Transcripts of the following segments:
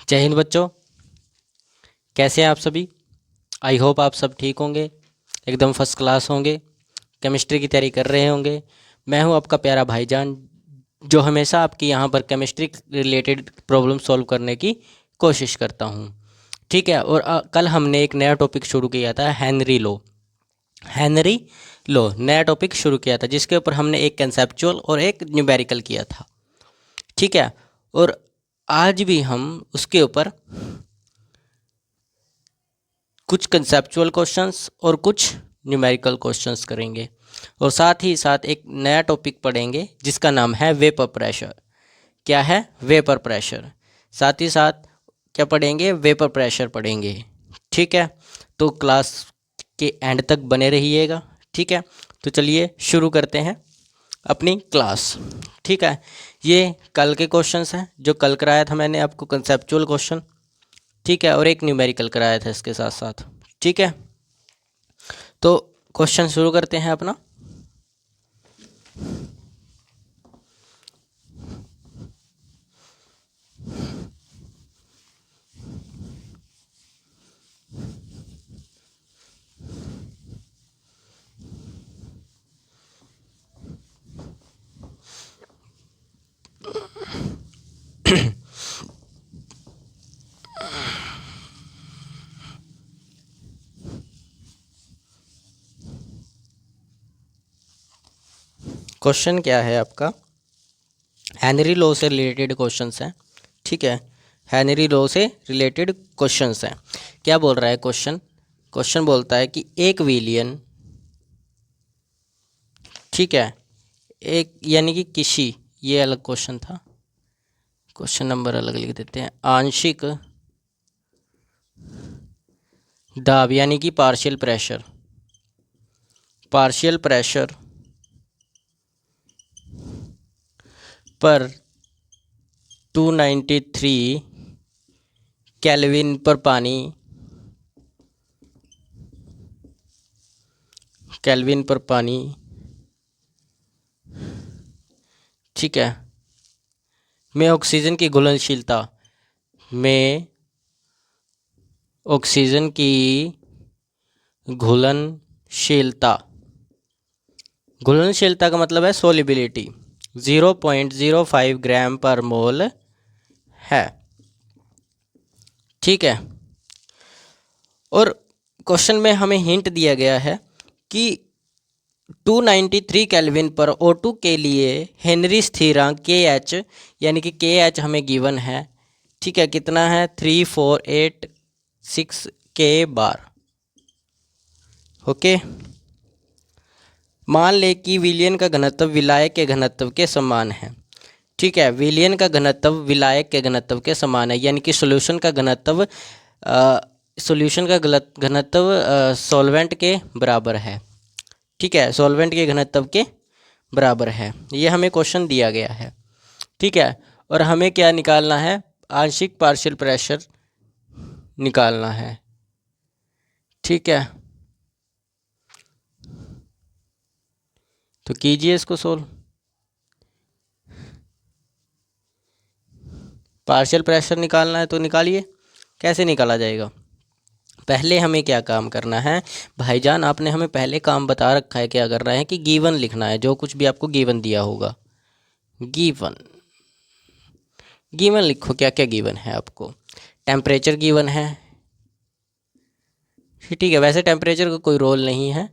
जय हिंद बच्चों, कैसे हैं आप सभी। आई होप आप सब ठीक होंगे, एकदम फर्स्ट क्लास होंगे, केमिस्ट्री की तैयारी कर रहे होंगे। मैं हूं आपका प्यारा भाईजान, जो हमेशा आपकी यहां पर केमिस्ट्री रिलेटेड प्रॉब्लम सॉल्व करने की कोशिश करता हूं। ठीक है। और कल हमने एक नया टॉपिक शुरू किया था, हेनरी लो। हेनरी लो नया टॉपिक शुरू किया था, जिसके ऊपर हमने एक कंसेप्चुअल और एक न्यूमेरिकल किया था। ठीक है। और आज भी हम उसके ऊपर कुछ कंसेप्चुअल क्वेश्चंस और कुछ न्यूमेरिकल क्वेश्चंस करेंगे, और साथ ही साथ एक नया टॉपिक पढ़ेंगे जिसका नाम है वेपर प्रेशर। क्या है? Vapour pressure. साथ ही साथ क्या पढ़ेंगे? वेपर प्रेशर पढ़ेंगे। ठीक है। तो क्लास के एंड तक बने रहिएगा। ठीक है। तो चलिए शुरू करते हैं अपनी क्लास। ठीक है। ये कल के क्वेश्चंस हैं जो कल कराया था मैंने आपको, कंसेप्चुअल क्वेश्चन। ठीक है। और एक न्यूमेरिकल कराया था इसके साथ साथ। ठीक है। तो क्वेश्चन शुरू करते हैं अपना। क्वेश्चन क्या है आपका? हेनरी लॉ से रिलेटेड क्वेश्चंस हैं। ठीक है। हेनरी लॉ से रिलेटेड क्वेश्चंस हैं। क्या बोल रहा है क्वेश्चन? क्वेश्चन बोलता है कि एक विलियन, ठीक है, एक यानी कि किसी, ये अलग क्वेश्चन था, क्वेश्चन नंबर अलग लिख देते हैं। आंशिक दाब यानी कि पार्शियल प्रेशर, पार्शियल प्रेशर पर 293 केल्विन पर पानी, केल्विन पर पानी, ठीक है, में ऑक्सीजन की घुलनशीलता, में ऑक्सीजन की घुलनशीलता, घुलनशीलता का मतलब है सोलिबिलिटी, 0.05 ग्राम पर मोल है। ठीक है। और क्वेश्चन में हमें हिंट दिया गया है कि 293 केल्विन पर O2 के लिए हेनरी स्थिरांक KH, यानी कि KH हमें गिवन है। ठीक है। कितना है? 3486 के बार। ओके। मान ले कि विलयन का घनत्व विलायक के घनत्व के समान है। ठीक है। विलयन का घनत्व विलायक के घनत्व के समान है, यानी कि सॉल्यूशन का घनत्व सॉल्वेंट के बराबर है। ठीक है। सॉल्वेंट के घनत्व के बराबर है, ये हमें क्वेश्चन दिया गया है। ठीक है। और हमें क्या निकालना है? आंशिक पार्शियल प्रेशर निकालना है। ठीक है। तो कीजिए इसको सोल्व। पार्शियल प्रेशर निकालना है तो निकालिए। कैसे निकाला जाएगा? पहले हमें क्या काम करना है भाईजान? आपने हमें पहले काम बता रखा है, क्या करना है कि गिवन लिखना है, जो कुछ भी आपको गिवन दिया होगा। गिवन, गिवन लिखो, क्या क्या गिवन है आपको। टेम्परेचर गिवन है। ठीक है। वैसे टेम्परेचर का कोई रोल नहीं है,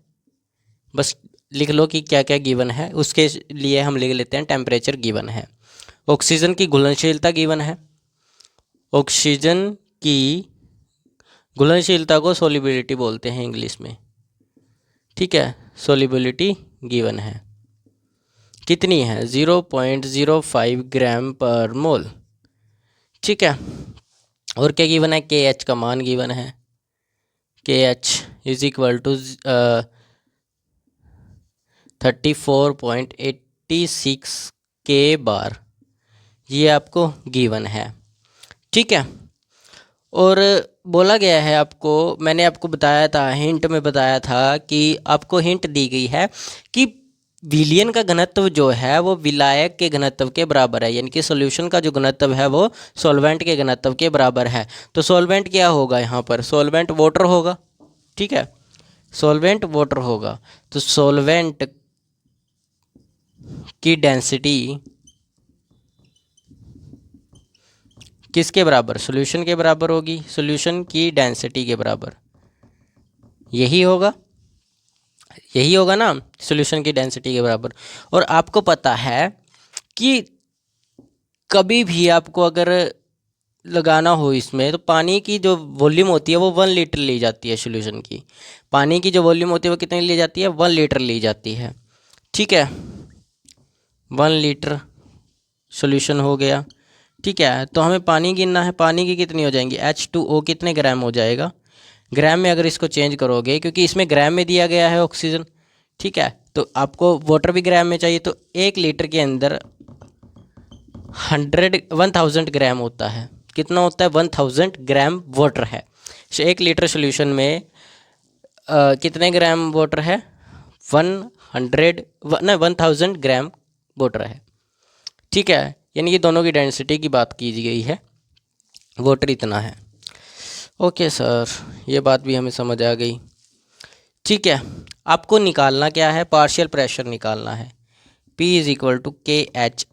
बस लिख लो कि क्या क्या गिवन है। उसके लिए हम लिख लेते हैं टेम्परेचर गिवन है। ऑक्सीजन की घुलनशीलता गिवन है। ऑक्सीजन की घुलनशीलता को सोलिबिलिटी बोलते हैं इंग्लिश में। ठीक है। सोलिबिलिटी गिवन है। कितनी है? 0.05 ग्राम पर मोल। ठीक है। और क्या गिवन है? KH का मान गिवन है। KH इज इक्वल टू 34.86 के बार, ये आपको गिवन है। ठीक है। और बोला गया है आपको, मैंने आपको बताया था, हिंट में बताया था कि आपको हिंट दी गई है कि विलयन का घनत्व जो है वो विलायक के घनत्व के बराबर है, यानी कि सॉल्यूशन का जो घनत्व है वो सॉल्वेंट के घनत्व के बराबर है। तो सॉल्वेंट क्या होगा यहाँ पर? सॉल्वेंट वाटर होगा, ठीक है, सॉल्वेंट वाटर होगा। तो सॉल्वेंट की डेंसिटी किसके बराबर? सॉल्यूशन के बराबर होगी, सॉल्यूशन की डेंसिटी के बराबर। यही होगा, यही होगा ना, सॉल्यूशन की डेंसिटी के बराबर। और आपको पता है कि कभी भी आपको अगर लगाना हो इसमें, तो पानी की जो वॉल्यूम होती है वो 1 लीटर ली जाती है। सॉल्यूशन की पानी की जो वॉल्यूम होती है वो कितनी ली जाती है? 1 लीटर ली जाती है, ठीक है। 1 लीटर सॉल्यूशन हो गया, ठीक है। तो हमें पानी गिनना है, पानी की कितनी हो जाएंगी? H2O कितने ग्राम हो जाएगा? ग्राम में अगर इसको चेंज करोगे, क्योंकि इसमें ग्राम में दिया गया है ऑक्सीजन, ठीक है, तो आपको वाटर भी ग्राम में चाहिए। तो 1 लीटर के अंदर 1000 ग्राम होता है। कितना होता है? 1000 ग्राम वाटर है। 1 लीटर सॉल्यूशन में कितने ग्राम वाटर है? 1000 ग्राम वाटर है, ठीक है। यानी कि दोनों की डेंसिटी की बात की गई है, वाटर इतना है। ओके सर, ये बात भी हमें समझ आ गई, ठीक है। आपको निकालना क्या है? पार्शियल प्रेशर निकालना है। P = KH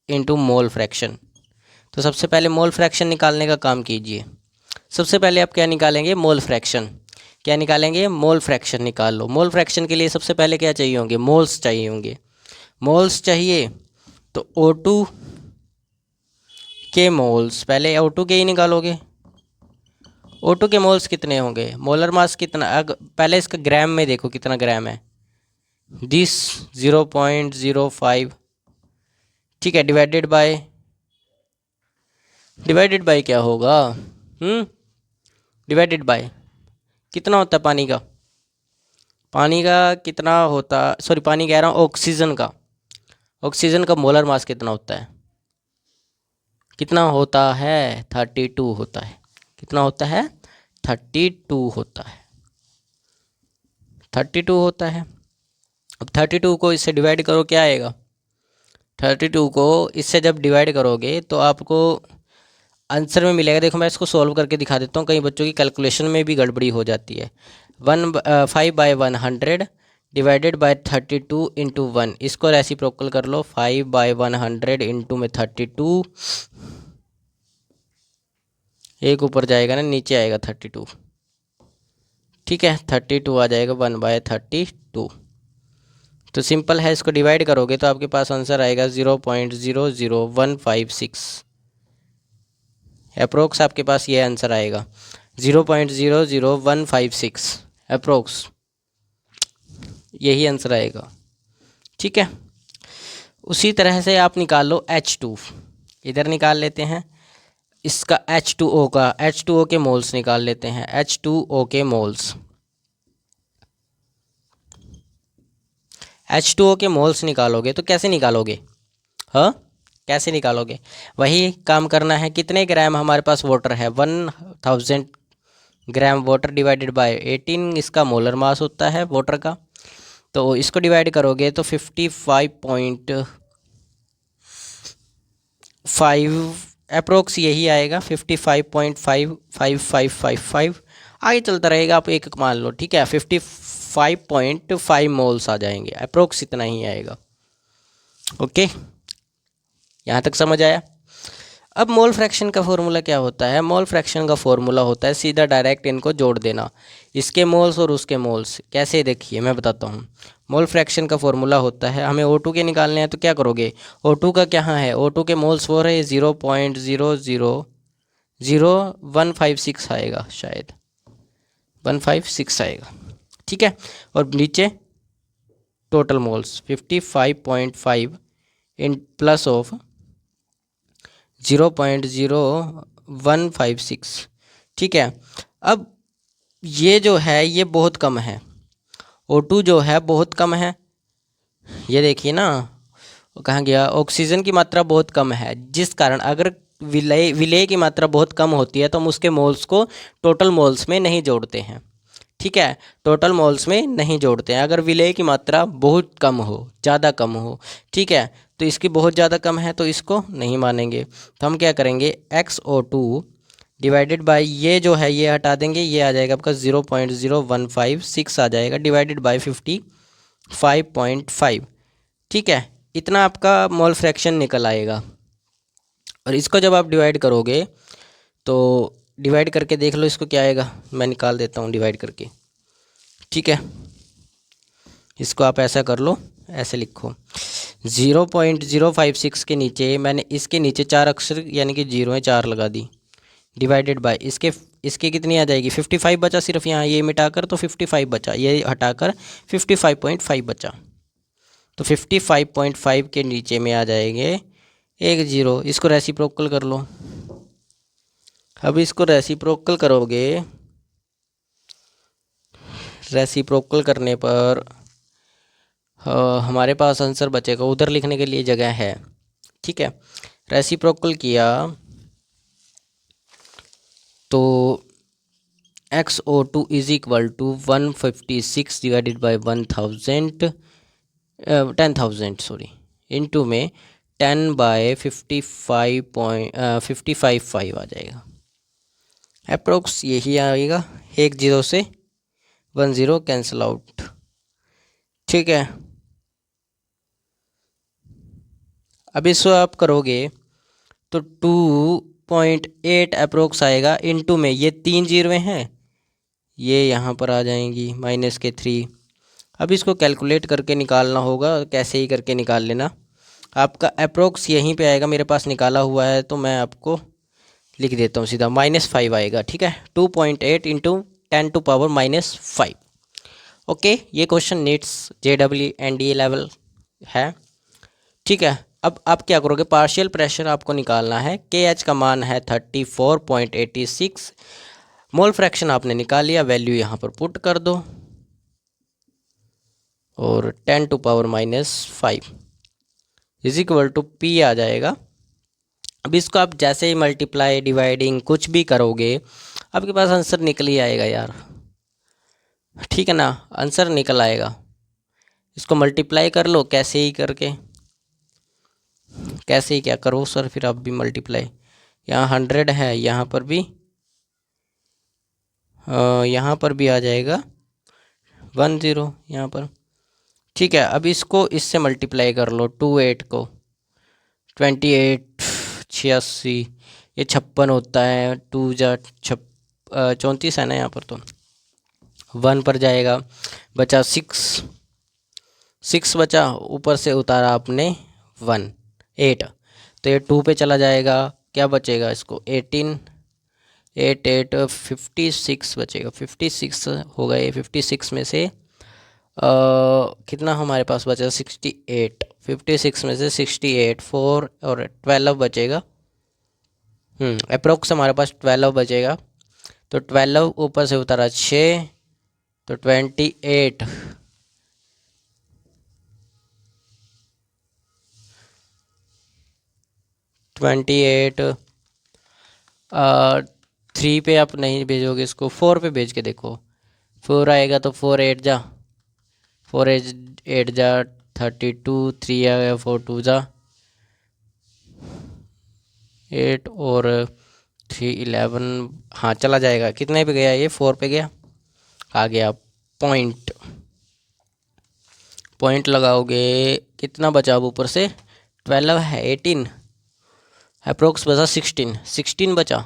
into mole fraction. तो सबसे पहले मोल फ्रैक्शन निकालने का काम कीजिए। सबसे पहले आप क्या निकालेंगे? Mole fraction. क्या निकालेंगे? मोल फ्रैक्शन निकाल लो। मोल फ्रैक्शन के लिए सबसे पहले क्या चाहिए होंगे? मोल्स चाहिए होंगे। मोल्स चाहिए तो O2 के मोल्स, पहले O2 के ही निकालोगे। O2 के मोल्स कितने होंगे? मोलर मास कितना? पहले इसका ग्राम में देखो कितना ग्राम है। दिस 0.05, ठीक है, डिवाइडेड बाय क्या होगा? डिवाइडेड बाय कितना होता है पानी का? पानी का कितना होता, सॉरी पानी कह रहा हूँ, ऑक्सीजन का। ऑक्सीजन का मोलर मास कितना होता है? कितना होता है? 32 होता है। कितना होता है? 32 होता है। 32 होता है। अब 32 को इससे डिवाइड करो, क्या आएगा? 32 को इससे जब डिवाइड करोगे तो आपको आंसर में मिलेगा। देखो मैं इसको सॉल्व करके दिखा देता हूँ, कई बच्चों की कैलकुलेशन में भी गड़बड़ी हो जाती है। 5/100 डिवाइडेड बाय 32 इंटू 1, इसको रेसिप्रोकल कर लो। 5/100 इंटू में 32, एक ऊपर जाएगा ना, नीचे आएगा 32, ठीक है। 32 आ जाएगा 1/32। तो सिंपल है, इसको डिवाइड करोगे तो आपके पास आंसर आएगा 0.00156। अप्रोक्स आपके पास ये आंसर आएगा 0.00156 अप्रोक्स, यही आंसर आएगा, ठीक है। उसी तरह से आप निकाल लो H2, इधर निकाल लेते हैं इसका H2O के मोल्स निकाल लेते हैं। H2O के मोल्स, H2O के मोल्स निकालोगे तो कैसे निकालोगे? हाँ, कैसे निकालोगे? वही काम करना है। कितने ग्राम हमारे पास वाटर है? 1000 ग्राम वाटर डिवाइडेड बाय 18 इसका मोलर मास होता है वाटर का। तो इसको डिवाइड करोगे तो 55.5 अप्रोक्स यही आएगा, 55.55555। आगे चलता रहेगा, आप एक मान लो, ठीक है। 55.5 मोल्स आ जाएंगे अप्रोक्स, इतना ही आएगा। ओके, यहाँ तक समझ आया? अब मोल फ्रैक्शन का फॉर्मूला क्या होता है? मोल फ्रैक्शन का फॉर्मूला होता है सीधा डायरेक्ट इनको जोड़ देना, इसके मोल्स और उसके मोल्स। कैसे? देखिए मैं बताता हूँ। मोल फ्रैक्शन का फॉर्मूला होता है, हमें O2 के निकालने हैं तो क्या करोगे? O2 का क्या है? O2 के मोल्स वो रहे 0.0000156 आएगा, शायद 156 आएगा, ठीक है। और नीचे total moles 55.5 in plus of 0.0156, ठीक है। अब ये जो है ये बहुत कम है, O2 जो है बहुत कम है। ये देखिए ना, कहाँ गया? ऑक्सीजन की मात्रा बहुत कम है, जिस कारण अगर विलय की मात्रा बहुत कम होती है तो हम उसके मोल्स को टोटल मोल्स में नहीं जोड़ते हैं, ठीक है, टोटल मोल्स में नहीं जोड़ते हैं। अगर विलेय की मात्रा बहुत कम हो, ज़्यादा कम हो, ठीक है, तो इसकी बहुत ज़्यादा कम है तो इसको नहीं मानेंगे। तो हम क्या करेंगे, XO2 डिवाइडेड बाय ये जो है ये हटा देंगे, ये आ जाएगा आपका 0.0156 आ जाएगा डिवाइडेड बाय 55.5। ठीक है, इतना आपका मोल फ्रैक्शन निकल आएगा। और इसको जब आप डिवाइड करोगे तो डिवाइड करके देख लो इसको क्या आएगा, मैं निकाल देता हूँ डिवाइड करके। ठीक है, इसको आप ऐसा कर लो, ऐसे लिखो 0.056 के नीचे मैंने इसके नीचे 4 अक्षर यानी कि 0 है 4 लगा दी, डिवाइडेड बाय इसके कितनी आ जाएगी 55 बचा, सिर्फ यहाँ ये मिटाकर तो 55 बचा, ये हटाकर 55.5 बचा। तो 55.5 के नीचे में आ जाएंगे 1 0, इसको रेसिप्रोकल कर लो। अब इसको रेसिप्रोकल करोगे, रेसिप्रोकल करने पर हमारे पास आंसर बचेगा, उधर लिखने के लिए जगह है। ठीक है, रेसिप्रोकल किया तो XO2 is equal to 156 divided by 10,000 sorry into में 10/55.5 आ जाएगा अप्रोक्स, यही आएगा। 1 0 से 1 0 कैंसिल आउट। ठीक है, अब इसको आप करोगे तो 2.8 अप्रोक्स आएगा, इनटू में ये 3 जीरो हैं, ये यहाँ पर आ जाएंगी माइनस के 3। अब इसको कैलकुलेट करके निकालना होगा, कैसे ही करके निकाल लेना, आपका अप्रोक्स यहीं पे आएगा, मेरे पास निकाला हुआ है तो मैं आपको लिख देता हूँ सीधा, -5 आएगा। ठीक है, 2.8 इंटू 10⁻⁻5। ओके, ये question nits JEE NDA level है। ठीक है, अब आप क्या करोगे, पार्शियल प्रेशर आपको निकालना है, KH का मान है 34.86, मोल फ्रैक्शन आपने निकाल लिया, वैल्यू यहाँ पर पुट कर दो और 10⁻⁻5 इज इक्वल टू P आ जाएगा। अब इसको आप जैसे ही मल्टीप्लाई डिवाइडिंग कुछ भी करोगे आपके पास आंसर निकल ही आएगा यार। ठीक है ना, आंसर निकल आएगा। इसको मल्टीप्लाई कर लो कैसे ही करके, कैसे ही क्या करो सर, फिर आप भी मल्टीप्लाई, यहाँ 100 है, यहाँ पर भी आ जाएगा 1 0 यहाँ पर। ठीक है, अब इसको इससे मल्टीप्लाई कर लो, 28 को 28 86, ये 56 होता है, 2 जा 34 है ना, यहाँ पर तो 1 पर जाएगा, बचा 6 बचा, ऊपर से उतारा आपने 1 8, तो ये 2 पे चला जाएगा, क्या बचेगा इसको 18 8 8 56 बचेगा, 56 होगा ये, 56 में से कितना हमारे पास बचा 68, 56 में से 68 4 और 12 बचेगा, अप्रोक्स हमारे पास 12 बचेगा। तो 12 ऊपर से उतारा 6, तो 28 3 पे आप नहीं भेजोगे इसको, 4 पे भेज के देखो, 4 आएगा तो 4 8 जा 32, 3 आ गया 4 2 जा 8 और 3 11, हाँ चला जाएगा, कितने पे गया ये 4 पे गया, आ गया पॉइंट लगाओगे, कितना बचा अब ऊपर से 12 है 18, अप्रोक्स बचा 16 बचा,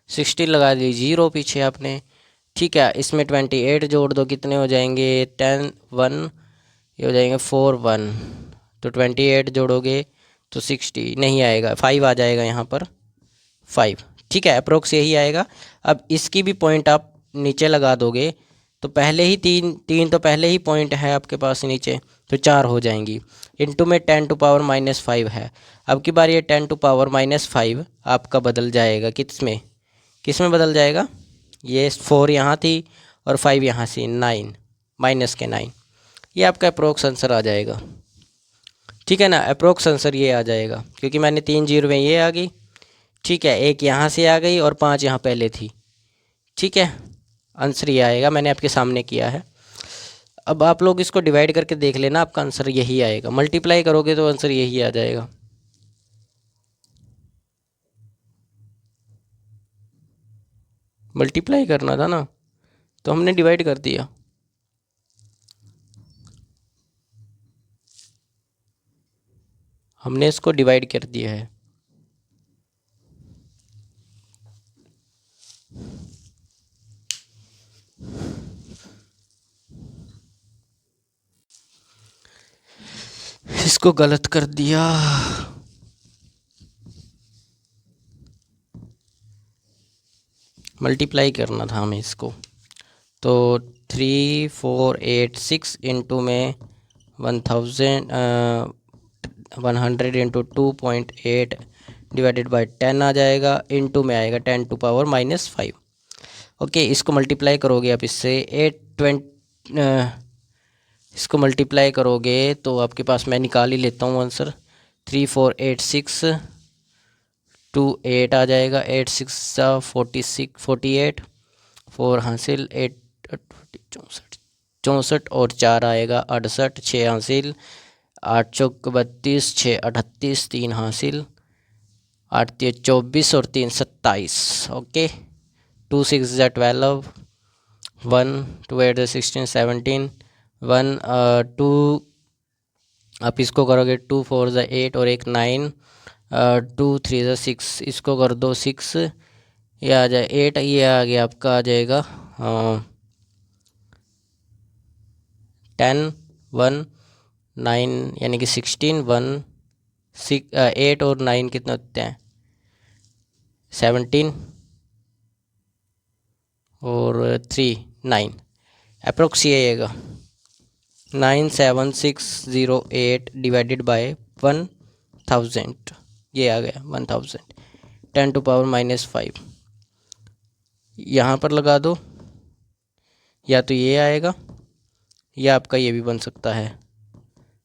16 लगा दी 0 पीछे आपने। ठीक है, इसमें 28 जोड़ दो, कितने हो जाएंगे 10 1, ये हो जाएंगे 4 1, तो 28 जोड़ोगे तो 60 नहीं आएगा, 5 आ जाएगा यहाँ पर 5। ठीक है, अप्रोक्स यही आएगा। अब इसकी भी पॉइंट आप नीचे लगा दोगे तो पहले ही तीन तो पहले ही पॉइंट है आपके पास नीचे, तो 4 हो जाएंगी, इनटू में 10⁻⁻5 है। अब की बार ये 10⁻⁻5 आपका बदल जाएगा, किस में बदल जाएगा, ये 4 यहाँ थी और 5 यहाँ से, 9 -9, ये आपका अप्रोक्स आंसर आ जाएगा। ठीक है ना, अप्रोक्स आंसर ये आ जाएगा, क्योंकि मैंने 3 जीरो में ये आ गई, ठीक है, एक यहाँ से आ गई और 5 यहाँ पहले थी। ठीक है, आंसर ये आएगा, मैंने आपके सामने किया है। अब आप लोग इसको डिवाइड करके देख लेना, आपका आंसर यही आएगा। मल्टीप्लाई करोगे तो आंसर यही आ जाएगा। मल्टीप्लाई करना था ना, तो हमने डिवाइड कर दिया। हमने इसको डिवाइड कर दिया है। इसको गलत कर दिया। मल्टीप्लाई करना था हमें इसको। तो 3486 इंटू में 100 इंटू 2.8 डिवाइडेड बाई 10 आ जाएगा। इंटू में आएगा 10⁻⁻5। ओके, इसको मल्टीप्लाई करोगे आप इससे इसको मल्टीप्लाई करोगे तो आपके पास, मैं निकाल ही लेता हूँ आंसर, 3486 28 आ जाएगा। 8 6 48 4 हासिल 8 64 और 4 आएगा 68 6 हासिल 8 चौक 32 6 38 3 हासिल 8 3 24 और 3 27। ओके, 2 6 12 1 2 8 16 17 1 2 आप इसको करोगे 2 4 8 और एक 9 2 3 6 इसको कर दो 6, ये आ जाए 8, ये आ गया आपका आ जाएगा 10 1 9 यानी कि 16 1 6 8 और 9 कितने होते हैं 17 और 3 9 अप्रोक्स ये आएगा 97608 डिवाइडेड बाय 1000, ये आ गया 1000। 10⁻⁻5 यहाँ पर लगा दो, या तो ये आएगा या आपका ये भी बन सकता है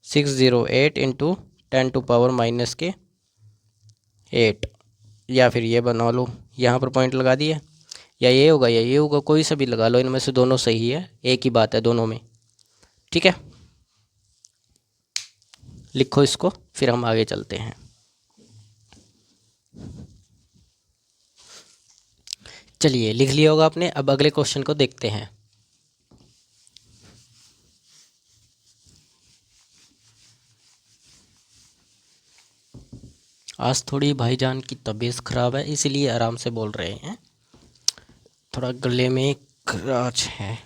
608 इंटू 10⁻⁻8, या फिर ये बना लो, यहाँ पर पॉइंट लगा दिया, या ये होगा या ये होगा, कोई सा भी लगा लो, इनमें से दोनों सही है, एक ही बात है दोनों में। ठीक है, लिखो इसको, फिर हम आगे चलते हैं। चलिए, लिख लिया होगा आपने। अब अगले क्वेश्चन को देखते हैं। आज थोड़ी भाईजान की तबीयत ख़राब है, इसीलिए आराम से बोल रहे हैं, थोड़ा गले में खराश है।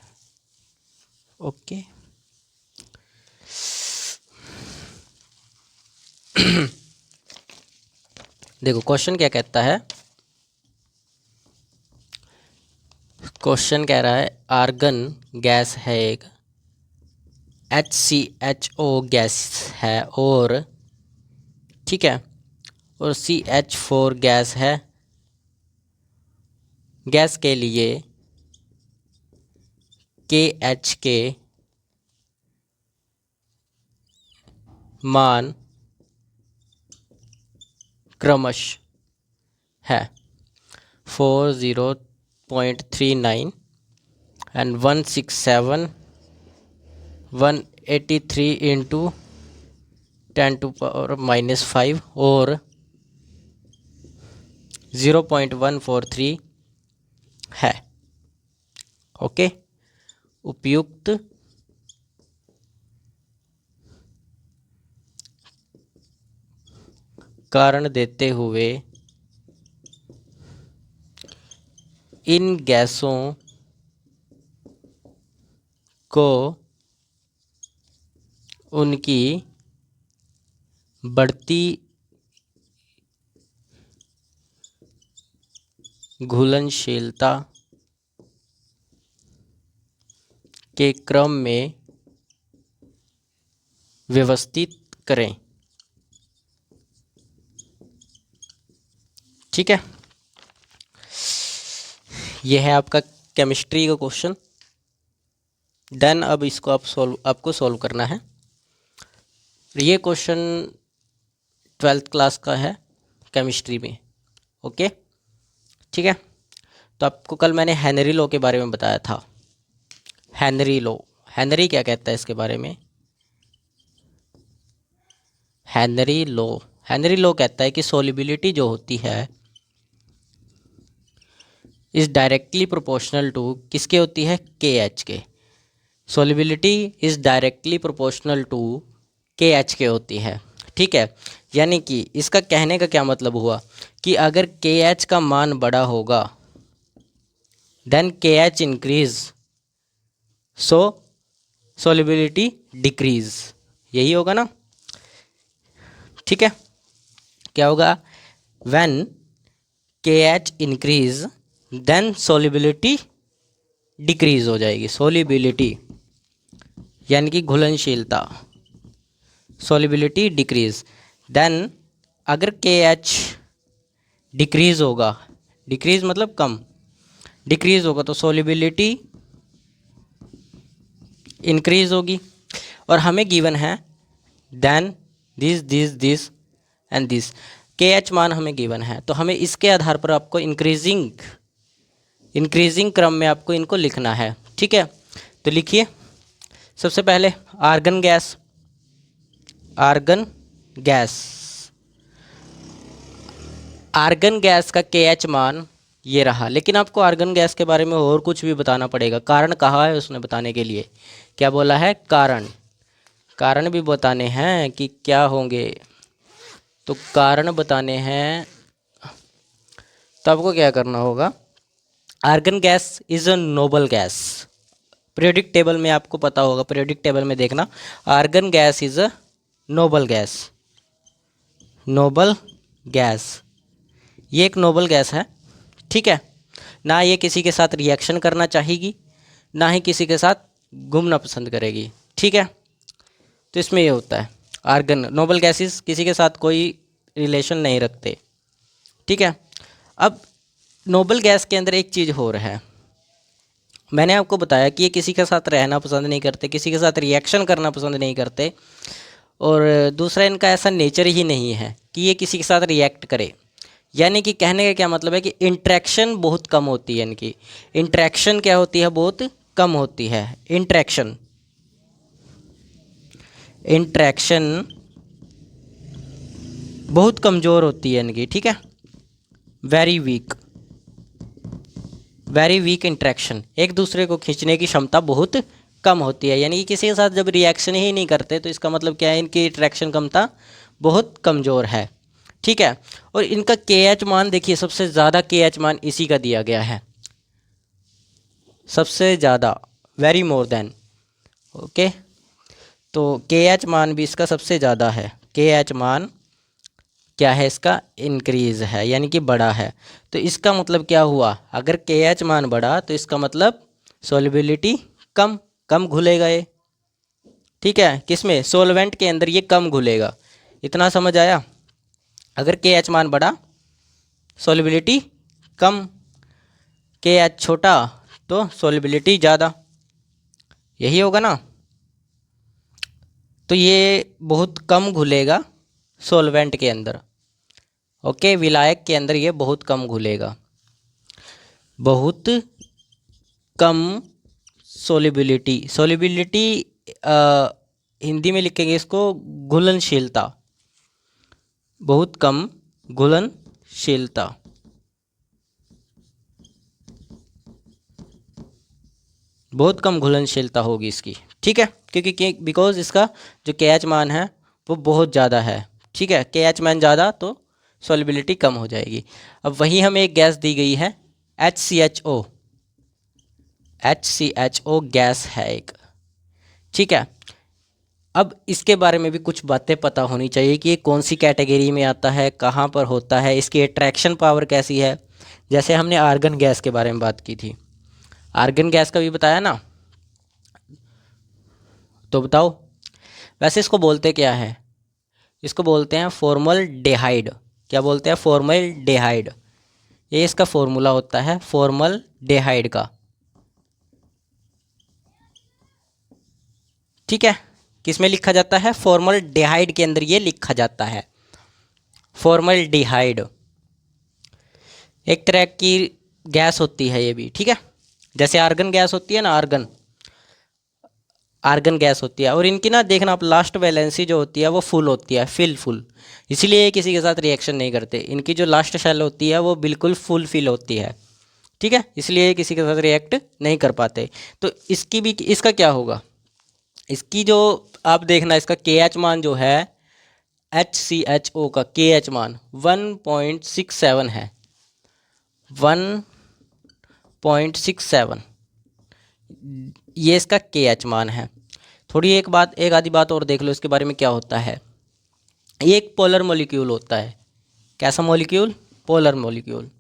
ओके देखो क्वेश्चन क्या कहता है। क्वेश्चन कह रहा है आर्गन गैस है एक, HCHO गैस है, और ठीक है, और CH4 गैस है। गैस के लिए KH के मान क्रमश है 40.39 एंड 167 183 इंटू 10⁻⁻5 और 0.143 है। ओके, उपयुक्त कारण देते हुए इन गैसों को उनकी बढ़ती घुलनशीलता के क्रम में व्यवस्थित करें। ठीक है, यह है आपका केमिस्ट्री का क्वेश्चन। डन। अब इसको आपको सॉल्व करना है। ये क्वेश्चन 12th क्लास का है केमिस्ट्री में। ओके, ठीक है, तो आपको कल मैंने हेनरी लॉ के बारे में बताया था। हेनरी लॉ, हेनरी क्या कहता है इसके बारे में? हेनरी लॉ कहता है कि सोलिबिलिटी जो होती है इज डायरेक्टली प्रोपोर्शनल टू, किसके होती है? के एच के। Solubility is directly proportional to K H के होती है। ठीक है, यानी कि इसका कहने का क्या मतलब हुआ कि अगर के एच का मान बड़ा होगा then K H increase, so solubility decrease, यही होगा ना? ठीक है, क्या होगा? When K H increase then solubility decrease हो जाएगी। सोलिबिलिटी यानी कि घुलनशीलता, सोलिबिलिटी डिक्रीज। देन अगर के एच डिक्रीज होगा, डिक्रीज मतलब कम, डिक्रीज होगा तो सोलिबिलिटी इंक्रीज होगी। और हमें गिवन है देन दिस एंड दिस, के एच मान हमें गिवन है, तो हमें इसके आधार पर आपको इंक्रीजिंग क्रम में आपको इनको लिखना है। ठीक है, तो लिखिए सबसे पहले आर्गन गैस। आर्गन गैस का के एच मान ये रहा, लेकिन आपको आर्गन गैस के बारे में और कुछ भी बताना पड़ेगा। कारण कहा है उसने बताने के लिए? क्या बोला है? कारण भी बताने हैं कि क्या होंगे, तो कारण बताने हैं, तो आपको क्या करना होगा? Argon gas is a noble gas. Periodic table में आपको पता होगा, पीरियोडिक टेबल में देखना, argon gas is a noble gas, ये एक नोबल गैस है। ठीक है, ना ये किसी के साथ रिएक्शन करना चाहेगी, ना ही किसी के साथ घूमना पसंद करेगी। ठीक है, तो इसमें ये होता है आर्गन नोबल गैसेस किसी के साथ कोई रिलेशन नहीं रखते। ठीक है, अब नोबल गैस के अंदर एक चीज़ हो रहा है, मैंने आपको बताया कि ये किसी के साथ रहना पसंद नहीं करते, किसी के साथ रिएक्शन करना पसंद नहीं करते, और दूसरा इनका ऐसा नेचर ही नहीं है कि ये किसी के साथ रिएक्ट करे। यानी कि कहने का क्या मतलब है कि इंट्रैक्शन बहुत कम होती है इनकी। इंट्रैक्शन क्या होती है? बहुत कम होती है। इंट्रैक्शन बहुत कमज़ोर होती है इनकी। ठीक है, वेरी वीक इंट्रैक्शन, एक दूसरे को खींचने की क्षमता बहुत कम होती है। यानी कि किसी के साथ जब रिएक्शन ही नहीं करते तो इसका मतलब क्या है? इनकी इंट्रैक्शन क्षमता बहुत कमज़ोर है। ठीक है, और इनका के एच मान देखिए, सबसे ज़्यादा के एच मान इसी का दिया गया है, सबसे ज़्यादा, वेरी मोर देन। ओके, तो के एच मान भी इसका सबसे ज़्यादा है। के एच मान क्या है? इसका इंक्रीज़ है, यानी कि बड़ा है। तो इसका मतलब क्या हुआ? अगर के एच मान बढ़ा तो इसका मतलब सॉल्युबिलिटी कम घुलेगा ये। ठीक है, किसमें? सोलवेंट के अंदर ये कम घुलेगा। इतना समझ आया? अगर के एच मान बढ़ा सॉल्युबिलिटी कम, के एच छोटा तो सॉल्युबिलिटी ज़्यादा, यही होगा ना? तो ये बहुत कम घुलेगा सॉल्वेंट के अंदर। ओके, विलायक के अंदर ये बहुत कम घुलेगा, बहुत कम सॉल्युबिलिटी हिंदी में लिखेंगे इसको घुलनशीलता, बहुत कम घुलनशीलता। बहुत कम घुलनशीलता होगी इसकी। ठीक है, क्योंकि बिकॉज इसका जो के एच मान है वो बहुत ज़्यादा है। ठीक है, के एच मान ज़्यादा तो सॉल्युबिलिटी कम हो जाएगी। अब वही हमें एक गैस दी गई है HCHO, गैस है एक। ठीक है, अब इसके बारे में भी कुछ बातें पता होनी चाहिए कि ये कौन सी कैटेगरी में आता है, कहाँ पर होता है, इसकी अट्रैक्शन पावर कैसी है। जैसे हमने आर्गन गैस के बारे में बात की थी, आर्गन गैस का भी बताया ना, तो बताओ वैसे इसको बोलते क्या है? इसको बोलते हैं फॉर्मलडेहाइड। क्या बोलते हैं? फॉर्मलडेहाइड। ये इसका फॉर्मूला होता है फॉर्मलडेहाइड का। ठीक है, किस में लिखा जाता है? फॉर्मलडेहाइड के अंदर ये लिखा जाता है फॉर्मलडिहाइड। एक तरह की गैस होती है ये भी, ठीक है। जैसे आर्गन गैस होती है ना, आर्गन गैस होती है। और इनकी ना देखना आप, लास्ट वैलेंसी जो होती है वो फुल होती है, फुल। इसीलिए ये किसी के साथ रिएक्शन नहीं करते। इनकी जो लास्ट शेल होती है वो बिल्कुल फुल फिल होती है, ठीक है। इसलिए ये किसी के साथ रिएक्ट नहीं कर पाते। तो इसकी भी, इसका क्या होगा, इसकी जो आप देखना, इसका के एच मान जो है HCHO का के एच मान 1.67 है, 1.67 ये इसका के एच मान है। थोड़ी एक आधी बात और देख लो इसके बारे में, क्या होता है। ये एक पोलर मॉलिक्यूल होता है। कैसा molecule? Polar molecule.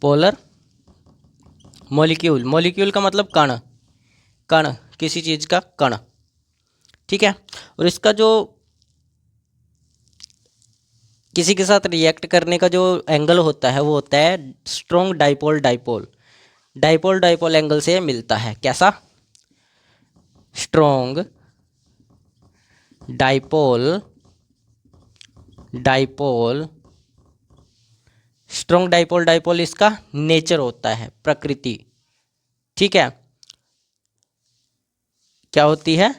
Polar molecule, molecule का मतलब कण, कण किसी चीज़ का कण, ठीक है। और इसका जो किसी के साथ रिएक्ट करने का जो एंगल होता है वो होता है strong dipole dipole, dipole dipole angle से मिलता है। कैसा? Strong dipole dipole, strong dipole dipole इसका नेचर होता है, प्रकृति, ठीक है। क्या होती है?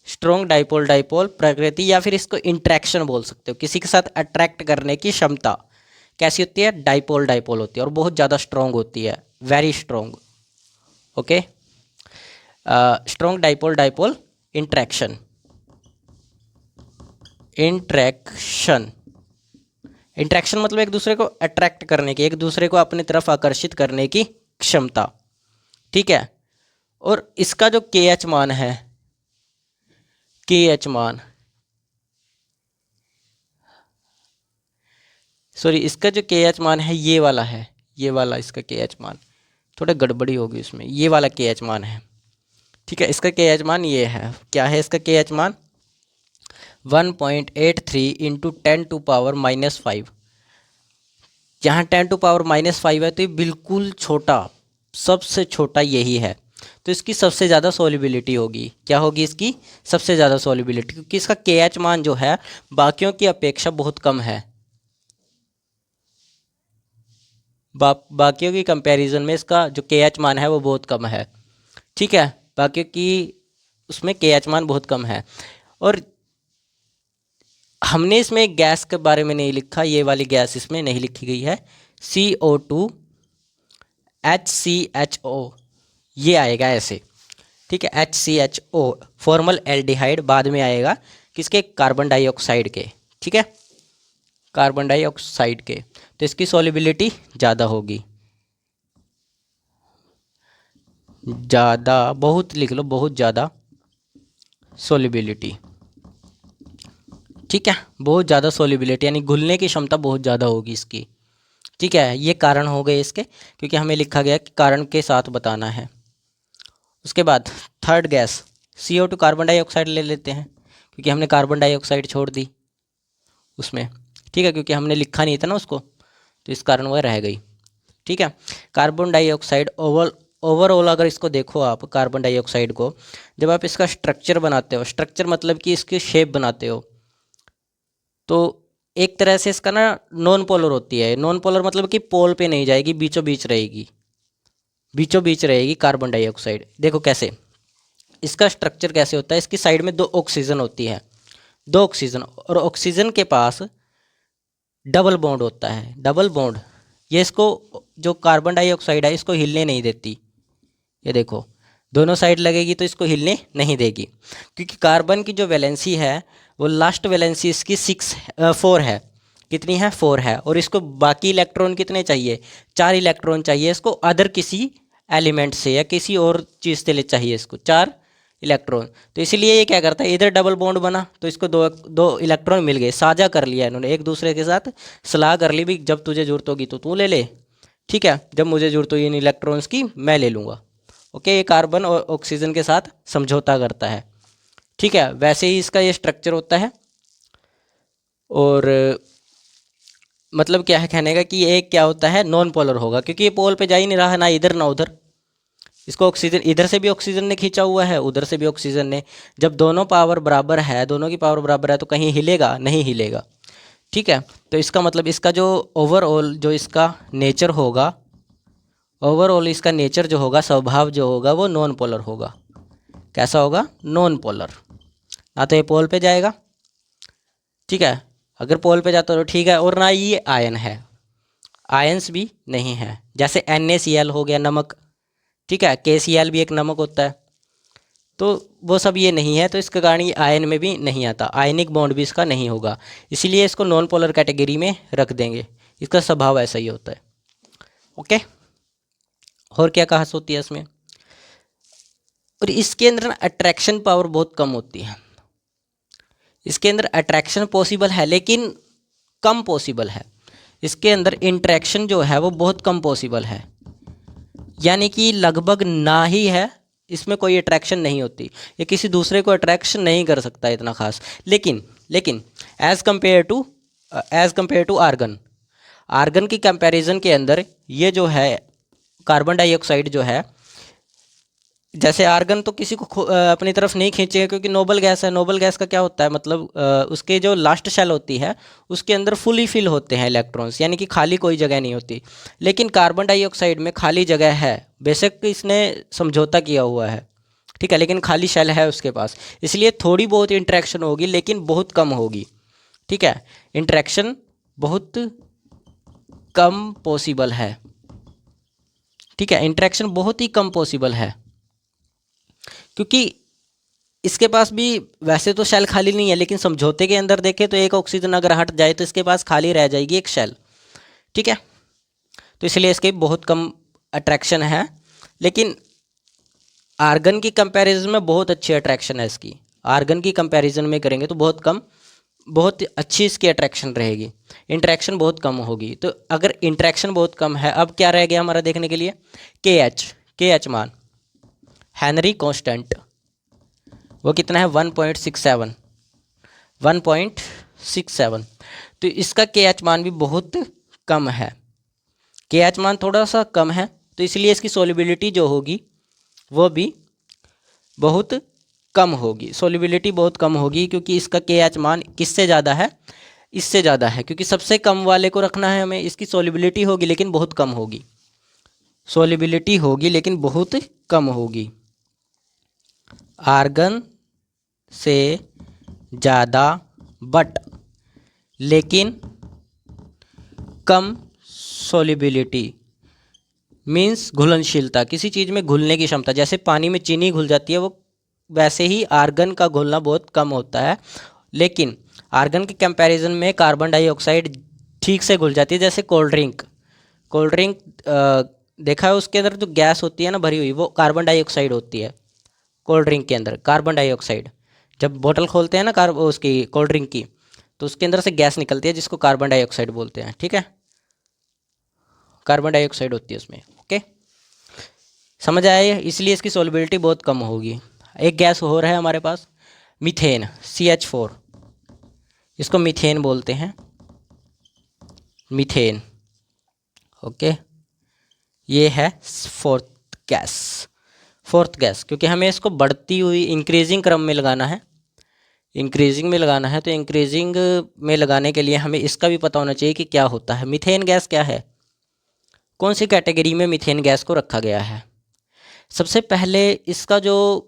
स्ट्रॉन्ग डाइपोल डाइपोल प्रकृति, या फिर इसको इंट्रैक्शन बोल सकते हो, किसी के साथ अट्रैक्ट करने की क्षमता कैसी होती है? डाइपोल डाइपोल होती है, और बहुत ज़्यादा स्ट्रॉन्ग होती है, very strong. Okay, strong dipole dipole interaction, interaction, interaction मतलब एक दूसरे को अट्रैक्ट करने की, एक दूसरे को अपनी तरफ आकर्षित करने की क्षमता, ठीक है। और इसका जो के एच मान है, के एच मान, सॉरी, इसका जो के एच मान है ये वाला है, ये वाला इसका के एच मान, थोड़ा गड़बड़ी होगी इसमें, ये वाला के एच मान है, ठीक है। इसका के एच मान ये है, क्या है इसका के एच मान? 1.83 इंटू 10⁻⁻5। यहाँ 10⁻⁻5 है तो ये बिल्कुल छोटा, सबसे छोटा यही है, तो इसकी सबसे ज़्यादा सॉल्युबिलिटी होगी। क्या होगी इसकी? सबसे ज़्यादा सॉल्युबिलिटी, क्योंकि इसका के एच मान जो है बाकियों की अपेक्षा बहुत कम है, बाकियों की कंपैरिजन में इसका जो के एच मान है वो बहुत कम है, ठीक है। बाकियों की उसमें के एच मान बहुत कम है। और हमने इसमें गैस के बारे में नहीं लिखा, ये वाली गैस इसमें नहीं लिखी गई है, CO2 HCHO ये आएगा ऐसे, ठीक है। HCHO फॉर्मल एल्डिहाइड बाद में आएगा, किसके? कार्बन डाइऑक्साइड के, ठीक है, कार्बन डाइऑक्साइड के। तो इसकी सॉल्युबिलिटी ज़्यादा होगी, ज़्यादा, बहुत लिख लो, बहुत ज़्यादा सॉल्युबिलिटी, ठीक है, बहुत ज़्यादा सॉल्युबिलिटी, यानी घुलने की क्षमता बहुत ज़्यादा होगी इसकी, ठीक है। ये कारण हो गए इसके, क्योंकि हमें लिखा गया कि कारण के साथ बताना है। उसके बाद third gas CO2 carbon dioxide ले लेते हैं, क्योंकि हमने कार्बन डाइऑक्साइड छोड़ दी उसमें, ठीक है, क्योंकि हमने लिखा नहीं था ना उसको, तो इस कारण वह रह गई, ठीक है। कार्बन डाइऑक्साइड ओवरऑल अगर इसको देखो आप, कार्बन डाइऑक्साइड को जब आप इसका स्ट्रक्चर बनाते हो, स्ट्रक्चर मतलब कि इसकी शेप बनाते हो, तो एक तरह से इसका ना नॉन पोलर होती है। नॉन पोलर मतलब कि पोल पे नहीं जाएगी, बीचों बीच रहेगी, बीचों बीच रहेगी कार्बन डाइऑक्साइड। देखो कैसे इसका स्ट्रक्चर कैसे होता है, इसकी साइड में 2 ऑक्सीजन होती है, 2 ऑक्सीजन, और ऑक्सीजन के पास डबल बॉन्ड होता है, डबल बॉन्ड, ये इसको जो कार्बन डाइऑक्साइड है इसको हिलने नहीं देती। ये देखो दोनों साइड लगेगी तो इसको हिलने नहीं देगी, क्योंकि कार्बन की जो वैलेंसी है वो लास्ट वैलेंसी इसकी 4 है, कितनी है? 4 है। और इसको बाकी इलेक्ट्रॉन कितने चाहिए? 4 इलेक्ट्रॉन चाहिए इसको, अदर किसी एलिमेंट से या किसी और चीज़ से ले चाहिए इसको 4 इलेक्ट्रॉन। तो इसीलिए ये क्या करता है, इधर डबल बॉन्ड बना तो इसको दो इलेक्ट्रॉन मिल गए, साझा कर लिया इन्होंने, एक दूसरे के साथ सलाह कर ली भी, जब तुझे जरूरत होगी तो तू ले ले, ठीक है, जब मुझे जरूरत होगी इन इलेक्ट्रॉन्स की मैं ले लूँगा। ओके, ये कार्बन और ऑक्सीजन के साथ समझौता करता है, ठीक है। वैसे ही इसका ये स्ट्रक्चर होता है। और मतलब क्या है कहने का कि ये क्या होता है, नॉन पोलर होगा, क्योंकि ये पोल पे जा ही नहीं रहा है, ना इधर ना उधर। इसको ऑक्सीजन, इधर से भी ऑक्सीजन ने खींचा हुआ है, उधर से भी ऑक्सीजन ने, जब दोनों पावर बराबर है, दोनों की पावर बराबर है तो कहीं हिलेगा नहीं, हिलेगा, ठीक है। तो इसका मतलब इसका जो ओवरऑल जो इसका नेचर होगा ओवरऑल इसका नेचर जो होगा, स्वभाव जो होगा, वो नॉन पोलर होगा। कैसा होगा? Non polar. ना तो ये पोल पे जाएगा, ठीक है, अगर पोल पे जाता तो ठीक है, और ना ये आयन है, आयंस भी नहीं है। जैसे NaCl हो गया नमक, ठीक है, KCl भी एक नमक होता है, तो वो सब ये नहीं है, तो इसके कारण ये आयन में भी नहीं आता, आयनिक बॉन्ड भी इसका नहीं होगा, इसीलिए इसको नॉन पोलर कैटेगरी में रख देंगे। इसका स्वभाव ऐसा ही होता है। ओके, और क्या खास होती है इसमें? और इसके अंदर अट्रैक्शन पावर बहुत कम होती है। इसके अंदर अट्रैक्शन पॉसिबल है लेकिन कम पॉसिबल है। इसके अंदर इंट्रैक्शन जो है वो बहुत कम पॉसिबल है, यानी कि लगभग ना ही है, इसमें कोई अट्रैक्शन नहीं होती, ये किसी दूसरे को अट्रैक्शन नहीं कर सकता इतना खास। लेकिन एज़ कम्पेयर टू आर्गन की कंपैरिजन के अंदर ये जो है कार्बन डाइऑक्साइड जो है, जैसे आर्गन तो किसी को अपनी तरफ नहीं खींचेगा क्योंकि नोबल गैस है। नोबल गैस का क्या होता है, मतलब उसके जो लास्ट शेल होती है उसके अंदर फुली फिल होते हैं इलेक्ट्रॉन्स, यानी कि खाली कोई जगह नहीं होती। लेकिन कार्बन डाइऑक्साइड में खाली जगह है, बेशक इसने समझौता किया हुआ है, ठीक है, लेकिन खाली शेल है उसके पास, इसलिए थोड़ी बहुत इंटरेक्शन होगी लेकिन बहुत कम होगी, ठीक है, इंटरेक्शन बहुत कम पॉसिबल है, ठीक है, इंटरेक्शन बहुत ही कम पॉसिबल है, क्योंकि इसके पास भी वैसे तो शेल खाली नहीं है, लेकिन समझौते के अंदर देखें तो एक ऑक्सीजन अगर हट जाए तो इसके पास खाली रह जाएगी एक शेल, ठीक है, तो इसलिए इसके बहुत कम अट्रैक्शन है। लेकिन आर्गन की कंपैरिजन में बहुत अच्छी अट्रैक्शन है इसकी, आर्गन की कंपैरिजन में करेंगे तो बहुत कम, बहुत अच्छी इसकी अट्रैक्शन रहेगी, इंट्रैक्शन बहुत कम होगी। तो अगर इंट्रैक्शन बहुत कम है, अब क्या रह गया हमारा देखने के लिए? के एच मान, हेनरी कांस्टेंट, वो कितना है? 1.67। तो इसका के एच मान भी बहुत कम है, के एच मान थोड़ा सा कम है, तो इसलिए इसकी सोलिबिलिटी जो होगी वो भी बहुत कम होगी, सोलिबिलिटी बहुत कम होगी, क्योंकि इसका के एच मान किससे ज़्यादा है? इससे ज़्यादा है, क्योंकि सबसे कम वाले को रखना है हमें। इसकी सोलिबिलिटी होगी लेकिन बहुत कम होगी, सोलिबिलिटी होगी लेकिन बहुत कम होगी, आर्गन से ज़्यादा, बट लेकिन कम सोलिबिलिटी, मीन्स घुलनशीलता, किसी चीज़ में घुलने की क्षमता, जैसे पानी में चीनी घुल जाती है, वो वैसे ही आर्गन का घुलना बहुत कम होता है। लेकिन आर्गन के कंपैरिजन में कार्बन डाइऑक्साइड ठीक से घुल जाती है। जैसे कोल्ड ड्रिंक देखा है, उसके अंदर जो गैस होती है ना भरी हुई, वो कार्बन डाइऑक्साइड होती है। कोल्ड ड्रिंक के अंदर कार्बन डाइऑक्साइड, जब बोतल खोलते हैं ना उसकी कोल्ड ड्रिंक की, तो उसके अंदर से गैस निकलती है जिसको कार्बन डाइऑक्साइड बोलते हैं, ठीक है, कार्बन डाइऑक्साइड होती है उसमें। ओके, समझ आया? इसलिए इसकी सोलिबिलिटी बहुत कम होगी। एक गैस हो रहा है हमारे पास, मीथेन, CH4, इसको मीथेन बोलते हैं, मीथेन। ओके, ये है फोर्थ गैस, क्योंकि हमें इसको बढ़ती हुई इंक्रीजिंग क्रम में लगाना है, तो इंक्रीजिंग में लगाने के लिए हमें इसका भी पता होना चाहिए कि क्या होता है। मीथेन गैस क्या है, कौन सी कैटेगरी में मीथेन गैस को रखा गया है? सबसे पहले इसका जो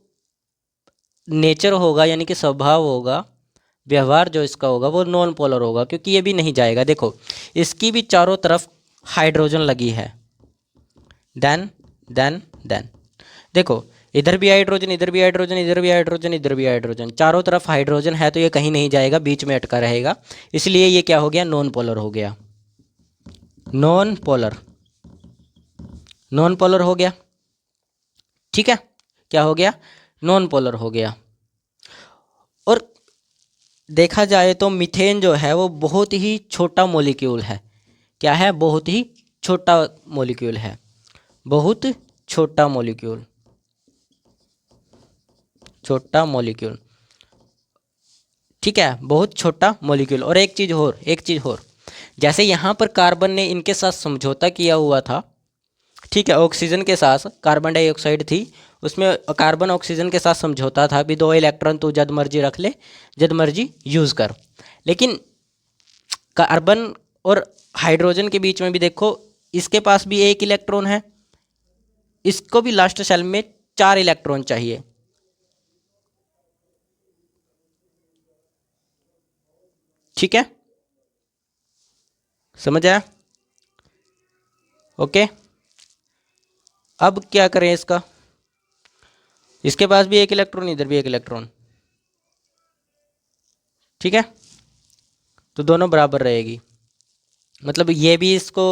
नेचर होगा, यानी कि स्वभाव होगा, व्यवहार जो इसका होगा, वो नॉन पोलर होगा, क्योंकि ये भी नहीं जाएगा। देखो, इसकी भी चारों तरफ हाइड्रोजन लगी है, देन देखो, इधर भी हाइड्रोजन, इधर भी हाइड्रोजन, इधर भी हाइड्रोजन, इधर भी हाइड्रोजन, चारों तरफ हाइड्रोजन है, तो ये कहीं नहीं जाएगा, बीच में अटका रहेगा, इसलिए ये क्या हो गया? नॉन पोलर हो गया, नॉन पोलर हो गया, ठीक है, क्या हो गया? नॉन पोलर हो गया। और देखा जाए तो मीथेन जो है वो बहुत ही छोटा मॉलिक्यूल है। क्या है? बहुत ही छोटा मॉलिक्यूल है, बहुत छोटा मॉलिक्यूल, ठीक है, बहुत छोटा मॉलिक्यूल। और एक चीज़ और, जैसे यहाँ पर कार्बन ने इनके साथ समझौता किया हुआ था, ठीक है, ऑक्सीजन के साथ कार्बन डाइऑक्साइड थी, उसमें कार्बन ऑक्सीजन के साथ समझौता था, भी 2 इलेक्ट्रॉन तू जद मर्जी रख ले, जद मर्जी यूज़ कर। लेकिन कार्बन और हाइड्रोजन के बीच में भी देखो, इसके पास भी 1 इलेक्ट्रॉन है, इसको भी लास्ट शेल में 4 इलेक्ट्रॉन चाहिए। ठीक है, समझ आया? ओके, अब क्या करें इसका, इसके पास भी एक इलेक्ट्रॉन, इधर भी एक इलेक्ट्रॉन। ठीक है, तो दोनों बराबर रहेगी, मतलब ये भी इसको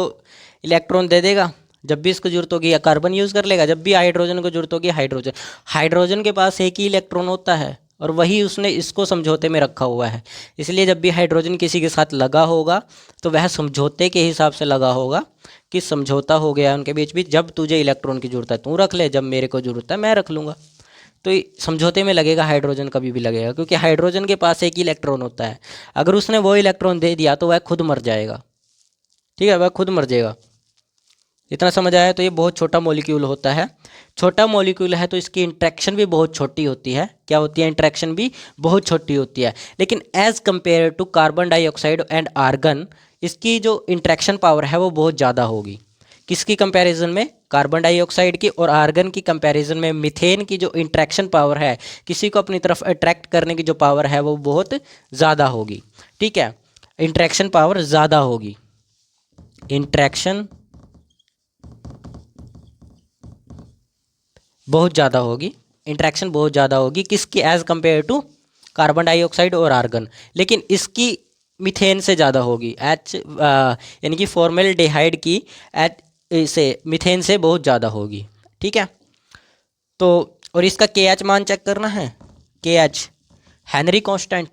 इलेक्ट्रॉन दे देगा, जब भी इसको जरूरत होगी या कार्बन यूज़ कर लेगा, जब भी हाइड्रोजन को जरूरत होगी हाइड्रोजन। हाइड्रोजन के पास एक ही इलेक्ट्रॉन होता है और वही उसने इसको समझौते में रखा हुआ है, इसलिए जब भी हाइड्रोजन किसी के साथ लगा होगा तो वह समझौते के हिसाब से लगा होगा कि समझौता हो गया उनके बीच भी, जब तुझे इलेक्ट्रॉन की ज़रूरत है तू रख ले, जब मेरे को ज़रूरत है मैं रख लूँगा। तो ये समझौते में लगेगा, हाइड्रोजन कभी भी लगेगा, क्योंकि हाइड्रोजन के पास एक ही इलेक्ट्रॉन होता है। अगर उसने वो इलेक्ट्रॉन दे दिया तो वह खुद मर जाएगा। ठीक है, वह खुद मर जाएगा। इतना समझ आया? तो ये बहुत छोटा मॉलिक्यूल होता है, छोटा मॉलिक्यूल है तो इसकी इंट्रैक्शन भी बहुत छोटी होती है। क्या होती है? इंट्रैक्शन भी बहुत छोटी होती है। लेकिन as compare to carbon dioxide and argon, इसकी जो इंट्रैक्शन पावर है वो बहुत ज़्यादा होगी। किसकी कंपैरिजन में? कार्बन डाइऑक्साइड की। और आर्गन की कंपैरिजन में मीथेन की जो इंट्रैक्शन पावर है, किसी को अपनी तरफ अट्रैक्ट करने की जो पावर है वो बहुत ज़्यादा होगी। ठीक है, इंट्रैक्शन पावर ज़्यादा होगी, इंट्रैक्शन बहुत ज़्यादा होगी, इंट्रैक्शन बहुत ज़्यादा होगी किसकी? As compare to carbon dioxide और आर्गन। लेकिन इसकी मीथेन से ज़्यादा होगी, यानी कि फॉर्मेल्डिहाइड की से मीथेन से बहुत ज़्यादा होगी। ठीक है, तो और इसका KH मान चेक करना है, KH हेनरी कांस्टेंट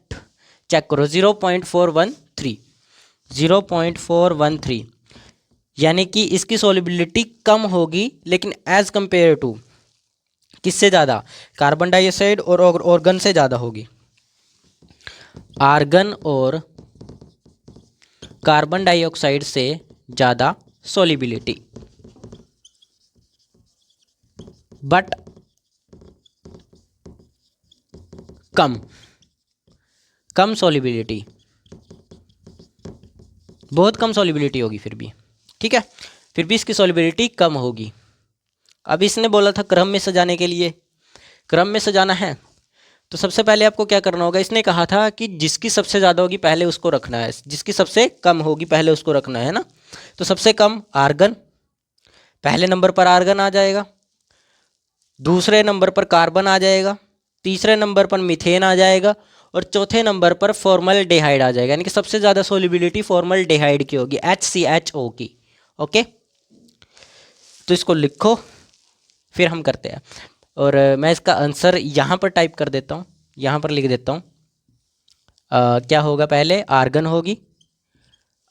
चेक करो, 0.413, 0.413, यानी कि इसकी सोलिबिलिटी कम होगी, लेकिन एज कंपेयर टू किससे ज़्यादा? कार्बन डाइऑक्साइड और ऑर्गन से ज़्यादा होगी। आर्गन और कार्बन डाइऑक्साइड से ज़्यादा सोलिबिलिटी, बट कम सोलिबिलिटी, बहुत कम सोलिबिलिटी होगी फिर भी। ठीक है, फिर भी इसकी सोलिबिलिटी कम होगी। अब इसने बोला था क्रम में सजाने के लिए, क्रम में सजाना है तो सबसे पहले आपको क्या करना होगा, इसने कहा था कि जिसकी सबसे ज़्यादा होगी पहले उसको रखना है, जिसकी सबसे कम होगी पहले उसको रखना है ना। तो सबसे कम आर्गन, पहले नंबर पर आर्गन आ जाएगा, दूसरे नंबर पर कार्बन आ जाएगा, तीसरे नंबर पर मीथेन आ जाएगा और चौथे नंबर पर फॉर्मल्डिहाइड आ जाएगा। यानी कि सबसे ज़्यादा सोलिबिलिटी फॉर्मल्डिहाइड की होगी, HCHO की। ओके, तो इसको लिखो, फिर हम करते हैं। और मैं इसका आंसर यहाँ पर टाइप कर देता हूँ, यहाँ पर लिख देता हूँ। क्या होगा? पहले आर्गन होगी,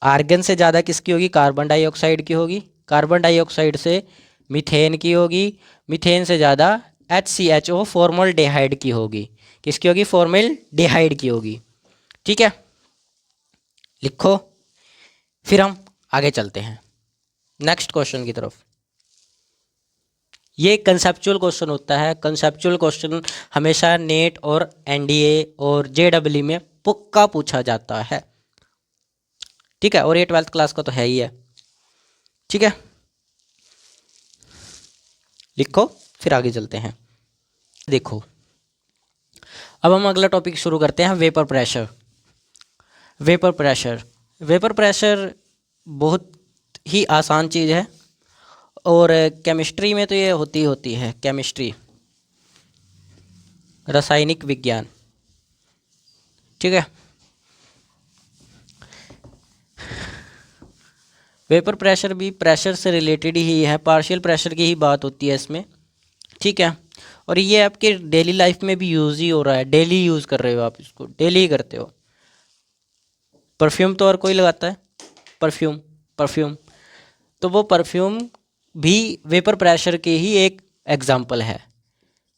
आर्गन से ज़्यादा किसकी होगी? कार्बन डाइऑक्साइड की होगी, कार्बन डाइऑक्साइड से मीथेन की होगी, मीथेन से ज़्यादा HCHO फॉर्मल्डिहाइड की होगी। किसकी होगी? फॉर्मल्डिहाइड की होगी। ठीक है, लिखो, फिर हम आगे चलते हैं नेक्स्ट क्वेश्चन की तरफ। ये कंसेप्चुअल क्वेश्चन होता है, कंसेप्चुअल क्वेश्चन हमेशा नेट और NDA और JEE में पक्का पूछा जाता है। ठीक है, और ये 12th क्लास का तो है ही है। ठीक है, लिखो, फिर आगे चलते हैं। देखो, अब हम अगला टॉपिक शुरू करते हैं, vapour pressure. Vapour pressure, vapour pressure बहुत ही आसान चीज़ है और केमिस्ट्री में तो ये होती है, केमिस्ट्री, रासायनिक विज्ञान। ठीक है, वेपर प्रेशर भी प्रेशर से रिलेटेड ही है, पार्शियल प्रेशर की ही बात होती है इसमें। ठीक है, और ये आपके डेली लाइफ में भी यूज़ ही हो रहा है, डेली यूज़ कर रहे हो आप इसको, डेली ही करते हो। परफ्यूम तो और कोई लगाता है, परफ्यूम, तो वो परफ्यूम भी वेपर प्रेशर के ही एक एग्जाम्पल है।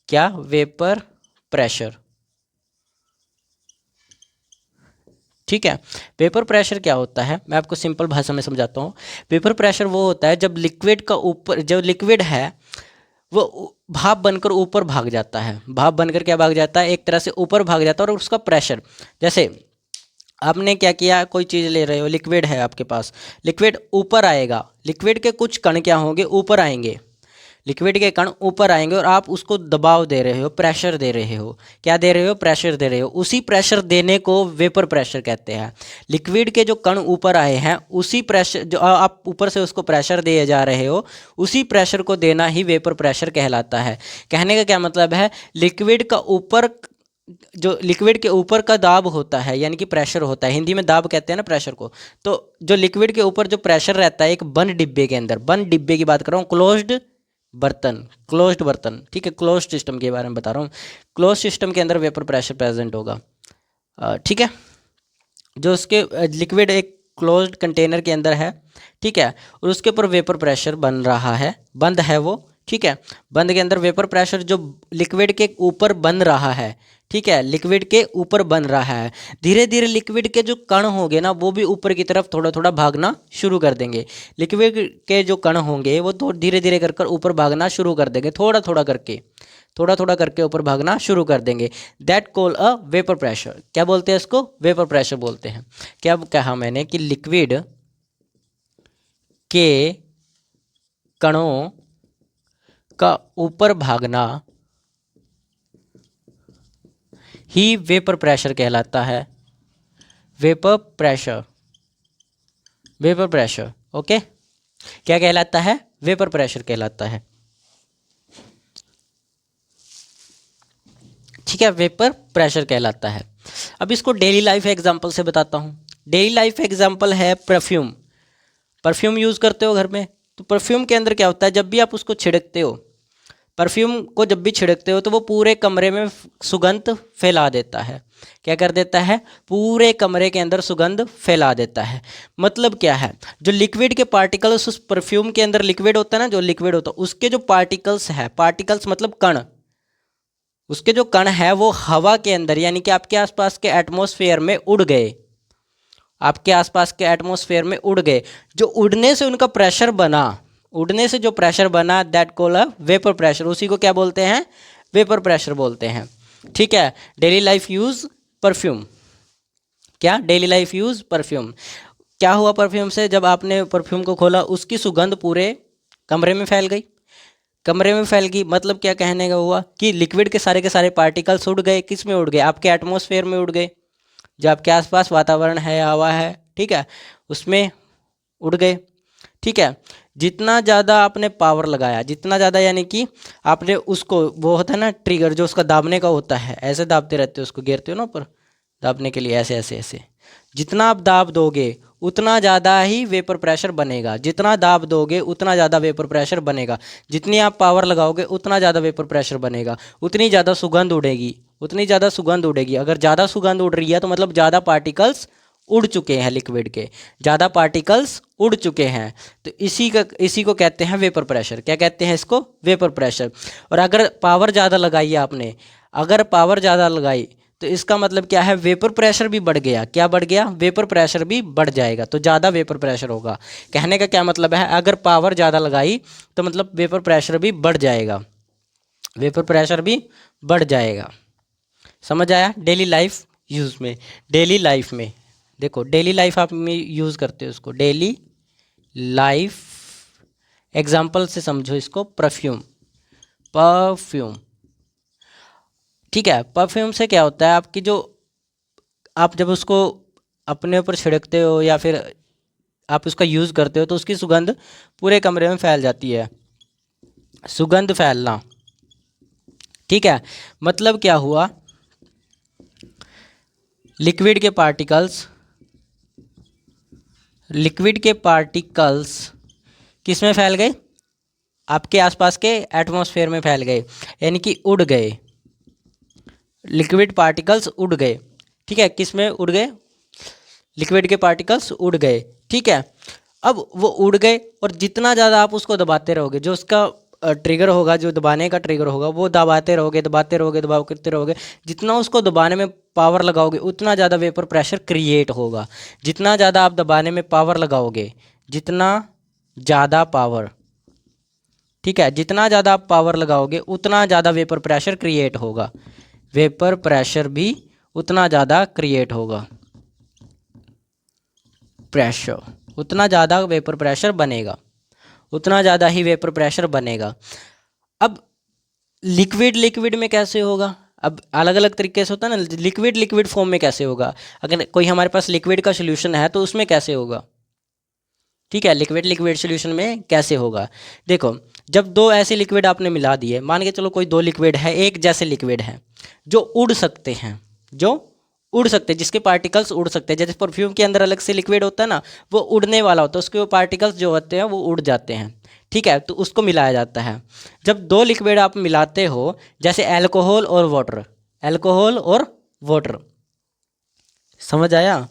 क्या? Vapour pressure. ठीक है, वेपर प्रेशर क्या होता है, मैं आपको सिंपल भाषा में समझाता हूँ। वेपर प्रेशर वो होता है जब लिक्विड का ऊपर, जो लिक्विड है वो भाप बनकर ऊपर भाग जाता है, भाप बनकर क्या भाग जाता है? एक तरह से ऊपर भाग जाता है, और उसका प्रेशर, जैसे आपने क्या किया, कोई चीज़ ले रहे हो, लिक्विड है आपके पास, लिक्विड ऊपर आएगा, लिक्विड के कुछ कण क्या होंगे? ऊपर आएंगे। लिक्विड के कण ऊपर आएंगे और आप उसको दबाव दे रहे हो, प्रेशर दे रहे हो। क्या दे रहे हो? प्रेशर दे रहे हो। उसी प्रेशर देने को वेपर प्रेशर कहते हैं। लिक्विड के जो कण ऊपर आए हैं उसी प्रेशर, जो आप ऊपर से उसको प्रेशर दिए जा रहे हो, उसी प्रेशर को देना ही वेपर प्रेशर कहलाता है। कहने का क्या मतलब है? लिक्विड का ऊपर, जो लिक्विड के ऊपर का दाब होता है यानी कि प्रेशर होता है, हिंदी में दाब कहते हैं ना प्रेशर को। तो जो लिक्विड के ऊपर जो प्रेशर रहता है एक बंद डिब्बे के अंदर, बंद डिब्बे की बात कर रहा हूँ, क्लोज्ड बर्तन, ठीक है, क्लोज सिस्टम के बारे में बता रहा हूँ। क्लोज सिस्टम के अंदर वेपर प्रेशर प्रेजेंट होगा, ठीक है। जो उसके लिक्विड एक क्लोज्ड कंटेनर के अंदर है, ठीक है, और उसके ऊपर वेपर प्रेशर बन रहा है, बंद है वो, ठीक है। बंद के अंदर वेपर प्रेशर जो लिक्विड के ऊपर बन रहा है, ठीक है, लिक्विड के ऊपर बन रहा है। धीरे धीरे लिक्विड के जो कण होंगे ना वो भी ऊपर की तरफ थोड़ा थोड़ा भागना शुरू कर देंगे। लिक्विड के जो कण होंगे वो तो धीरे धीरे कर ऊपर भागना शुरू कर देंगे, थोड़ा थोड़ा करके ऊपर भागना शुरू कर देंगे। That call a vapour pressure. क्या बोलते हैं इसको? वेपर प्रेशर बोलते हैं। क्या कहा मैंने कि लिक्विड के कणों का ऊपर भागना ही वेपर प्रेशर कहलाता है। Vapour pressure, vapour pressure, okay. क्या कहलाता है? वेपर प्रेशर कहलाता है, ठीक है, वेपर प्रेशर कहलाता है। अब इसको डेली लाइफ एग्जांपल से बताता हूँ। डेली लाइफ एग्जांपल है परफ्यूम। परफ्यूम यूज़ करते हो घर में, तो परफ्यूम के अंदर क्या होता है? जब भी आप उसको छिड़कते हो, परफ्यूम को जब भी छिड़कते हो तो वो पूरे कमरे में सुगंध फैला देता है। क्या कर देता है? पूरे कमरे के अंदर सुगंध फैला देता है। मतलब क्या है? जो लिक्विड के पार्टिकल्स उस परफ्यूम के अंदर लिक्विड होता है ना, जो लिक्विड होता है उसके जो पार्टिकल्स है, पार्टिकल्स मतलब कण, उसके जो कण है वो हवा के अंदर यानी कि आपके आसपास के एटमॉस्फेयर में उड़ गए, आपके आसपास के एटमॉस्फेयर में उड़ गए। जो उड़ने से उनका प्रेशर बना, उड़ने से जो प्रेशर बना, that call a vapour pressure. उसी को क्या बोलते हैं? वेपर प्रेशर बोलते हैं, ठीक है। Daily life use perfume. क्या? Daily life use perfume. क्या हुआ परफ्यूम से? जब आपने परफ्यूम को खोला उसकी सुगंध पूरे कमरे में फैल गई, कमरे में फैल गई। मतलब क्या कहने का हुआ कि लिक्विड के सारे पार्टिकल्स उड़ गए। किस में उड़ गए? आपके एटमॉस्फेयर में उड़ गए, जो आपके आसपास वातावरण है, हवा है, ठीक है, उसमें उड़ गए, ठीक है। जितना ज़्यादा आपने पावर लगाया, जितना ज़्यादा यानी कि आपने उसको, वो होता है ना ट्रिगर जो उसका दाबने का होता है, ऐसे दाबते रहते हो उसको, गिरते हो ना ऊपर दाबने के लिए, ऐसे ऐसे ऐसे, जितना आप दाब दोगे उतना ज़्यादा ही वेपर प्रेशर बनेगा। जितना दाब दोगे उतना ज़्यादा वेपर प्रेशर बनेगा। जितनी आप पावर लगाओगे उतना ज़्यादा वेपर प्रेशर बनेगा, उतनी ज़्यादा सुगंध उड़ेगी, उतनी ज़्यादा सुगंध उड़ेगी। अगर ज़्यादा सुगंध उड़ रही है तो मतलब ज़्यादा पार्टिकल्स उड़ चुके हैं, लिक्विड के ज़्यादा पार्टिकल्स उड़ चुके हैं। तो इसी को कहते हैं वेपर प्रेशर। क्या कहते हैं इसको? Vapour pressure. और अगर पावर ज़्यादा लगाई आपने, अगर पावर ज़्यादा लगाई तो इसका मतलब क्या है? वेपर प्रेशर भी बढ़ गया। क्या बढ़ गया? वेपर प्रेशर भी बढ़ जाएगा, तो ज़्यादा वेपर प्रेशर होगा। कहने का क्या मतलब है? अगर पावर ज़्यादा लगाई तो मतलब वेपर प्रेशर भी बढ़ जाएगा, वेपर प्रेशर भी बढ़ जाएगा। समझ आया? डेली लाइफ यूज़ में, डेली लाइफ में देखो, डेली लाइफ आप में यूज़ करते हो उसको, डेली लाइफ एग्जाम्पल से समझो इसको। परफ्यूम, परफ्यूम, ठीक है। परफ्यूम से क्या होता है? आपकी जो, आप जब उसको अपने ऊपर छिड़कते हो या फिर आप उसका यूज़ करते हो तो उसकी सुगंध पूरे कमरे में फैल जाती है। सुगंध फैलना, ठीक है। मतलब क्या हुआ? लिक्विड के पार्टिकल्स, लिक्विड के पार्टिकल्स किस में फैल गए? आपके आसपास के एटमॉस्फेयर में फैल गए, यानी कि उड़ गए। लिक्विड पार्टिकल्स उड़ गए, ठीक है। किस में उड़ गए? लिक्विड के पार्टिकल्स उड़ गए, ठीक है। अब वो उड़ गए और जितना ज़्यादा आप उसको दबाते रहोगे, जो उसका ट्रिगर होगा, जो दबाने का ट्रिगर होगा, वो दबाते रहोगे, दबाते रहोगे, दबाव करते रहोगे। जितना उसको दबाने में पावर लगाओगे उतना ज़्यादा वेपर प्रेशर क्रिएट होगा। जितना ज़्यादा आप दबाने में पावर लगाओगे, जितना ज़्यादा पावर, ठीक है, जितना ज़्यादा आप पावर लगाओगे उतना ज़्यादा वेपर प्रेशर क्रिएट होगा। वेपर प्रेशर भी उतना ज़्यादा क्रिएट होगा, प्रेशर उतना ज़्यादा वेपर प्रेशर बनेगा, उतना ज़्यादा ही वेपर प्रेशर बनेगा। अब लिक्विड लिक्विड में कैसे होगा? अब अलग अलग तरीके से होता है ना, लिक्विड लिक्विड फॉर्म में कैसे होगा? अगर कोई हमारे पास लिक्विड का सोल्यूशन है तो उसमें कैसे होगा? ठीक है, लिक्विड लिक्विड सोल्यूशन में कैसे होगा? देखो, जब दो ऐसे लिक्विड आपने मिला दिए, मान के चलो कोई दो लिक्विड है, एक जैसे लिक्विड है जो उड़ सकते हैं, जो उड़ सकते हैं, जिसके पार्टिकल्स उड़ सकते हैं। जैसे परफ्यूम के अंदर अलग से लिक्विड होता है ना, वो उड़ने वाला होता है, उसके वो पार्टिकल्स जो होते हैं वो उड़ जाते हैं। ठीक है, तो उसको मिलाया जाता है। जब दो लिक्विड आप मिलाते हो, जैसे अल्कोहल और वाटर, अल्कोहल और वाटर, समझ आया?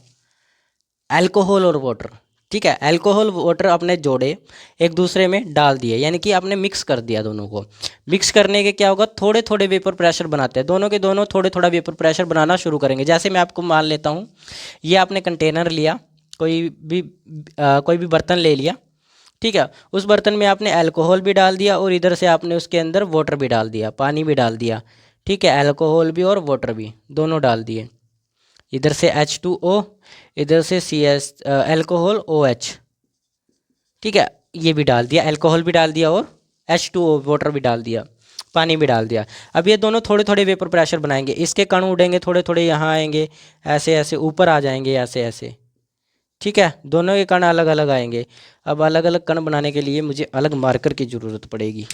अल्कोहल और वाटर, ठीक है, अल्कोहल वाटर आपने जोड़े, एक दूसरे में डाल दिए, यानी कि आपने मिक्स कर दिया दोनों को। मिक्स करने के क्या होगा, थोड़े थोड़े वेपर प्रेशर बनाते हैं, दोनों के दोनों थोड़े थोड़ा वेपर प्रेशर बनाना शुरू करेंगे। जैसे मैं आपको मान लेता हूँ, ये आपने कंटेनर लिया, कोई भी बर्तन ले लिया, ठीक है, उस बर्तन में आपने अल्कोहल भी डाल दिया और इधर से आपने उसके अंदर वाटर भी डाल दिया, पानी भी डाल दिया। ठीक है, अल्कोहल भी और वाटर भी दोनों डाल दिए। इधर से H2O, इधर से CS अल्कोहल OH, ठीक है, ये भी डाल दिया, अल्कोहल भी डाल दिया और H2O वाटर भी डाल दिया, पानी भी डाल दिया। अब ये दोनों थोड़े थोड़े वेपर प्रेशर बनाएंगे, इसके कण उड़ेंगे, थोड़े थोड़े यहाँ आएंगे, ऐसे ऐसे ऊपर आ जाएंगे, ऐसे ऐसे। ठीक है, दोनों के कण अलग अलग आएंगे। अब अलग अलग कण बनाने के लिए मुझे अलग मार्कर की ज़रूरत पड़ेगी।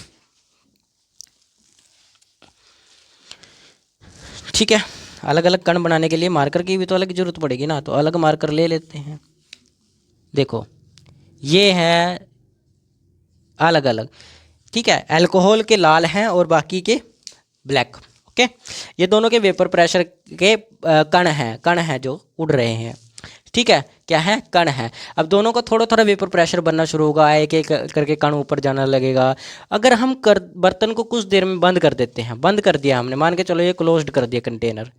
ठीक है, अलग अलग कण बनाने के लिए मार्कर की भी तो अलग ज़रूरत पड़ेगी ना, तो अलग मार्कर ले लेते हैं। देखो, ये है अलग अलग, ठीक है, अल्कोहल के लाल हैं और बाकी के ब्लैक। ओके, ये दोनों के वेपर प्रेशर के कण हैं जो उड़ रहे हैं। ठीक है, क्या है, कण है। अब दोनों का थोड़ा थोड़ा वेपर प्रेशर बनना शुरू होगा, एक एक करके कण ऊपर जाना लगेगा। अगर हम बर्तन को कुछ देर में बंद कर देते हैं, बंद कर दिया हमने, मान के चलो ये क्लोज्ड कर दिया कंटेनर,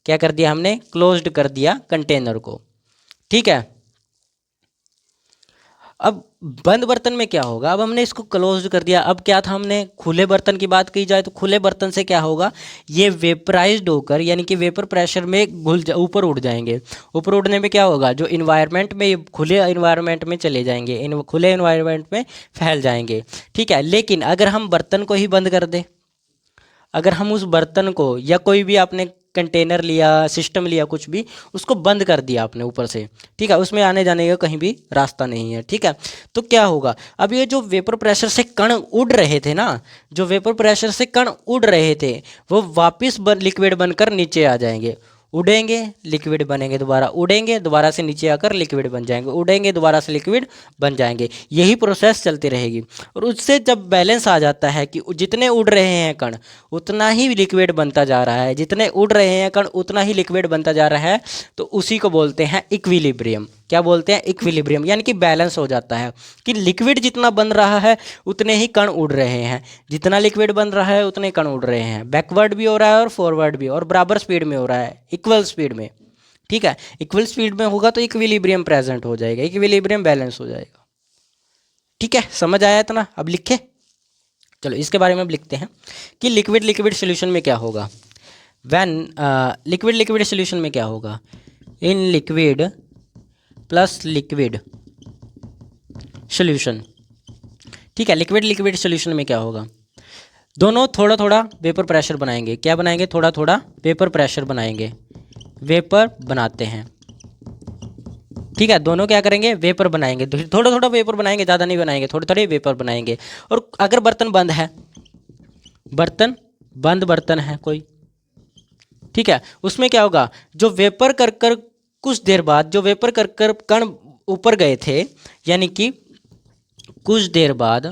क्या कर दिया हमने, क्लोज्ड कर दिया कंटेनर को। ठीक है, अब बंद बर्तन में क्या होगा, अब हमने इसको क्लोज कर दिया। अब क्या था, हमने खुले बर्तन की बात की जाए तो खुले बर्तन से क्या होगा, ये वेपराइज्ड होकर, यानी कि वेपर प्रेशर में ऊपर उड़ जाएंगे। ऊपर उड़ने में क्या होगा, जो इन्वायरमेंट में, ये खुले इन्वायरमेंट में चले जाएंगे, खुले इन्वायरमेंट में फैल जाएंगे। ठीक है, लेकिन अगर हम बर्तन को ही बंद कर दें, अगर हम उस बर्तन को या कोई भी आपने कंटेनर लिया, सिस्टम लिया, कुछ भी, उसको बंद कर दिया आपने ऊपर से, ठीक है, उसमें आने जाने का कहीं भी रास्ता नहीं है। ठीक है, तो क्या होगा, अब ये जो वेपर प्रेशर से कण उड़ रहे थे ना, जो वेपर प्रेशर से कण उड़ रहे थे, वो वापस लिक्विड बनकर नीचे आ जाएंगे। उड़ेंगे, लिक्विड बनेंगे, दोबारा उड़ेंगे, दोबारा से नीचे आकर लिक्विड बन जाएंगे, उड़ेंगे, दोबारा से लिक्विड बन जाएंगे। यही प्रोसेस चलती रहेगी। और उससे जब बैलेंस आ जाता है कि जितने उड़ रहे हैं कण उतना ही लिक्विड बनता जा रहा है, जितने उड़ रहे हैं कण उतना ही लिक्विड बनता जा रहा है, तो उसी को बोलते हैं इक्विलिब्रियम। क्या बोलते हैं, इक्विलिब्रियम, यानी कि बैलेंस हो जाता है कि लिक्विड जितना बन रहा है उतने ही कण उड़ रहे हैं, जितना लिक्विड बन रहा है उतने कण उड़ रहे हैं। बैकवर्ड भी हो रहा है और फॉरवर्ड भी, और बराबर स्पीड में हो रहा है, इक्वल स्पीड में। ठीक है, इक्वल स्पीड में होगा तो इक्विलिब्रियम प्रेजेंट हो जाएगा, इक्विलिब्रियम बैलेंस हो जाएगा। ठीक है, समझ आया इतना? अब लिखे, चलो इसके बारे में अब लिखते हैं कि लिक्विड लिक्विड सोल्यूशन में क्या होगा। व्हेन लिक्विड लिक्विड सोल्यूशन में क्या होगा, in liquid plus liquid solution. ठीक है, लिक्विड लिक्विड सोल्यूशन में क्या होगा, दोनों थोड़ा थोड़ा वेपर प्रेशर बनाएंगे। क्या बनाएंगे, थोड़ा थोड़ा वेपर प्रेशर बनाएंगे, वेपर बनाते हैं। ठीक है, दोनों क्या करेंगे, वेपर बनाएंगे, थोड़ा थोड़ा वेपर बनाएंगे, ज़्यादा नहीं बनाएंगे, थोड़े थोड़े वेपर बनाएंगे। और अगर बर्तन बंद है, बर्तन बंद बर्तन है कोई, ठीक है, उसमें क्या होगा, जो वेपर कर कर कुछ देर बाद, जो वेपर कर कर कण ऊपर गए थे, यानी कि कुछ देर बाद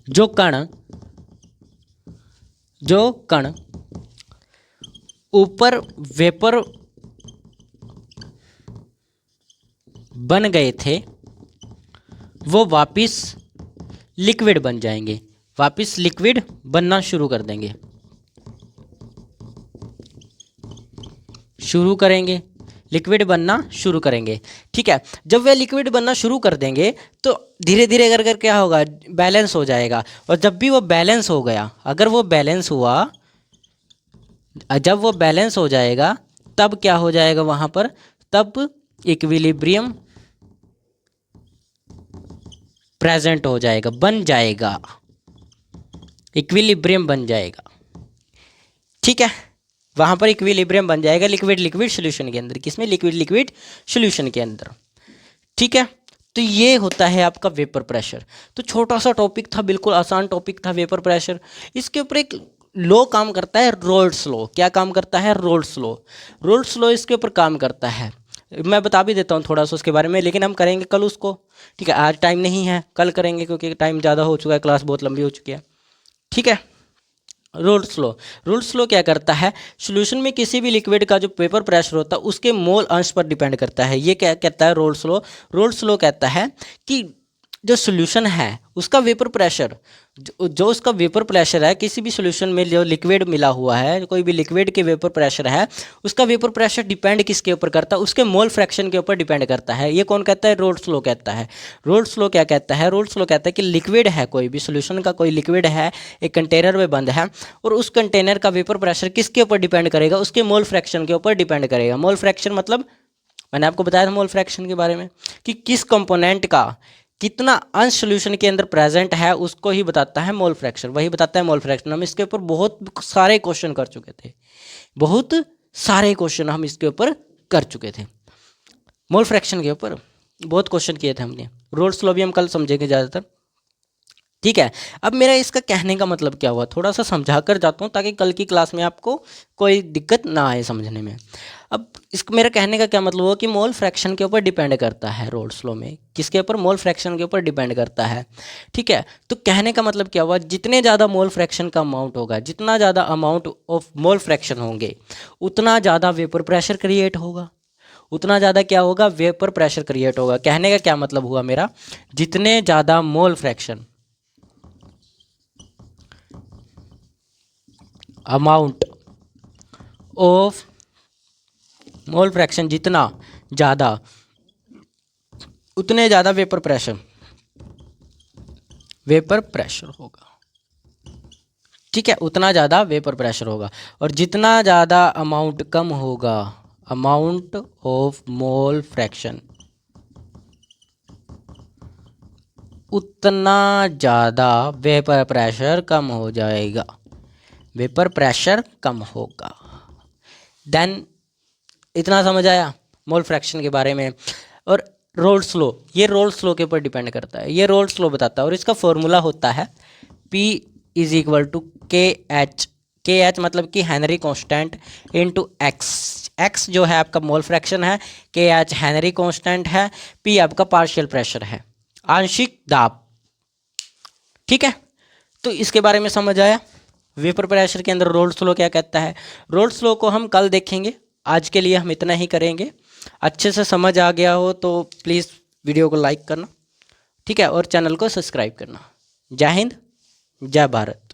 जो कण ऊपर वेपर बन गए थे, वो वापस लिक्विड बन जाएंगे, वापस लिक्विड बनना शुरू कर देंगे, शुरू करेंगे, लिक्विड बनना शुरू करेंगे। ठीक है, जब वे लिक्विड बनना शुरू कर देंगे तो धीरे धीरे कर कर क्या होगा, बैलेंस हो जाएगा। और जब भी वो बैलेंस हो गया, अगर वो बैलेंस हुआ, जब वो बैलेंस हो जाएगा तब क्या हो जाएगा वहाँ पर, तब इक्विलिब्रियम प्रेजेंट हो जाएगा, बन जाएगा, इक्विलिब्रियम बन जाएगा। ठीक है, वहाँ पर इक्विलिब्रियम बन जाएगा लिक्विड लिक्विड सोल्यूशन के अंदर। किसमें? लिक्विड लिक्विड सोल्यूशन के अंदर। ठीक है, तो ये होता है आपका वेपर प्रेशर। तो छोटा सा टॉपिक था, बिल्कुल आसान टॉपिक था वेपर प्रेशर। इसके ऊपर एक लॉ काम करता है, रोल्स लॉ। क्या काम करता है? Roles law. रोल्स लॉ इसके ऊपर काम करता है। मैं बता भी देता हूँ थोड़ा सा उसके बारे में, लेकिन हम करेंगे कल उसको। ठीक है, आज टाइम नहीं है, कल करेंगे क्योंकि टाइम ज़्यादा हो चुका है, क्लास बहुत लंबी हो चुकी है। ठीक है, रोल्स लॉ। रोल्स लॉ क्या करता है? सॉल्यूशन में किसी भी लिक्विड का जो वेपर प्रेशर होता है उसके मोल अंश पर डिपेंड करता है। ये क्या कहता है? Roles law. रोल्स लॉ कहता है कि जो सॉल्यूशन है उसका वेपर प्रेशर, जो उसका वेपर प्रेशर है, किसी भी सॉल्यूशन में जो लिक्विड मिला हुआ है, कोई भी लिक्विड के वेपर प्रेशर है, उसका वेपर प्रेशर डिपेंड किसके ऊपर करता है? उसके मोल फ्रैक्शन के ऊपर डिपेंड करता है। ये कौन कहता है? रोल्स लॉ कहता है। रोल्स लॉ क्या कहता है? रोल्स लॉ कहता है कि लिक्विड है, कोई भी सॉल्यूशन का कोई लिक्विड है, एक कंटेनर में बंद है, और उस कंटेनर का वेपर प्रेशर किसके ऊपर डिपेंड करेगा? उसके मोल फ्रैक्शन के ऊपर डिपेंड करेगा। मोल फ्रैक्शन मतलब मैंने आपको बताया था मोल फ्रैक्शन के बारे में कि किस कंपोनेंट का कितना अंश सॉल्यूशन के अंदर प्रेजेंट है, उसको ही बताता है मोल फ्रैक्शन। वही बताता है मोल फ्रैक्शन। हम इसके ऊपर बहुत सारे क्वेश्चन कर चुके थे, बहुत सारे क्वेश्चन हम इसके ऊपर कर चुके थे। मोल फ्रैक्शन के ऊपर बहुत क्वेश्चन किए थे हमने। रोल्स लॉ भी हम कल समझेंगे ज़्यादातर। ठीक है, अब मेरा इसका कहने का मतलब क्या हुआ, थोड़ा सा समझा कर जाता हूँ ताकि कल की क्लास में आपको कोई दिक्कत ना आए समझने में। अब इसको मेरा कहने का क्या मतलब हुआ कि मोल फ्रैक्शन के ऊपर डिपेंड करता है। रोल्स लॉ में किसके ऊपर? मोल फ्रैक्शन के ऊपर डिपेंड करता है। ठीक है, तो कहने का मतलब क्या हुआ, जितने ज़्यादा मोल फ्रैक्शन का अमाउंट होगा, जितना ज़्यादा अमाउंट ऑफ मोल फ्रैक्शन होंगे, उतना ज़्यादा वेपर प्रेशर क्रिएट होगा। उतना ज़्यादा क्या होगा? वेपर प्रेशर क्रिएट होगा। कहने का क्या मतलब हुआ मेरा, जितने ज़्यादा mole fraction amount of mole fraction जितना ज़्यादा, उतने ज़्यादा वेपर प्रेशर होगा। ठीक है, उतना ज़्यादा वेपर प्रेशर होगा। और जितना ज़्यादा अमाउंट कम होगा, अमाउंट ऑफ मोल फ्रैक्शन, उतना ज़्यादा वेपर प्रेशर कम हो जाएगा। वेपर प्रेशर कम होगा। देन इतना समझ आया मोल फ्रैक्शन के बारे में। और रोल्स लॉ, ये रोल्स लॉ के ऊपर डिपेंड करता है। ये रोल्स लॉ बताता है और इसका फॉर्मूला होता है P is equal to KH। KH मतलब कि Henry constant into X। X जो है आपका मोल फ्रैक्शन है, KH हेनरी कांस्टेंट है, P आपका पार्शियल प्रेशर है, आंशिक दाब। ठीक है, तो इसके बारे में समझ आया। वेपर प्रेशर के अंदर रोल्स लॉ क्या कहता है। रोल्स लॉ को हम कल देखेंगे, आज के लिए हम इतना ही करेंगे। अच्छे से समझ आ गया हो तो प्लीज़ वीडियो को लाइक करना, ठीक है, और चैनल को सब्सक्राइब करना। जय हिंद, जय भारत।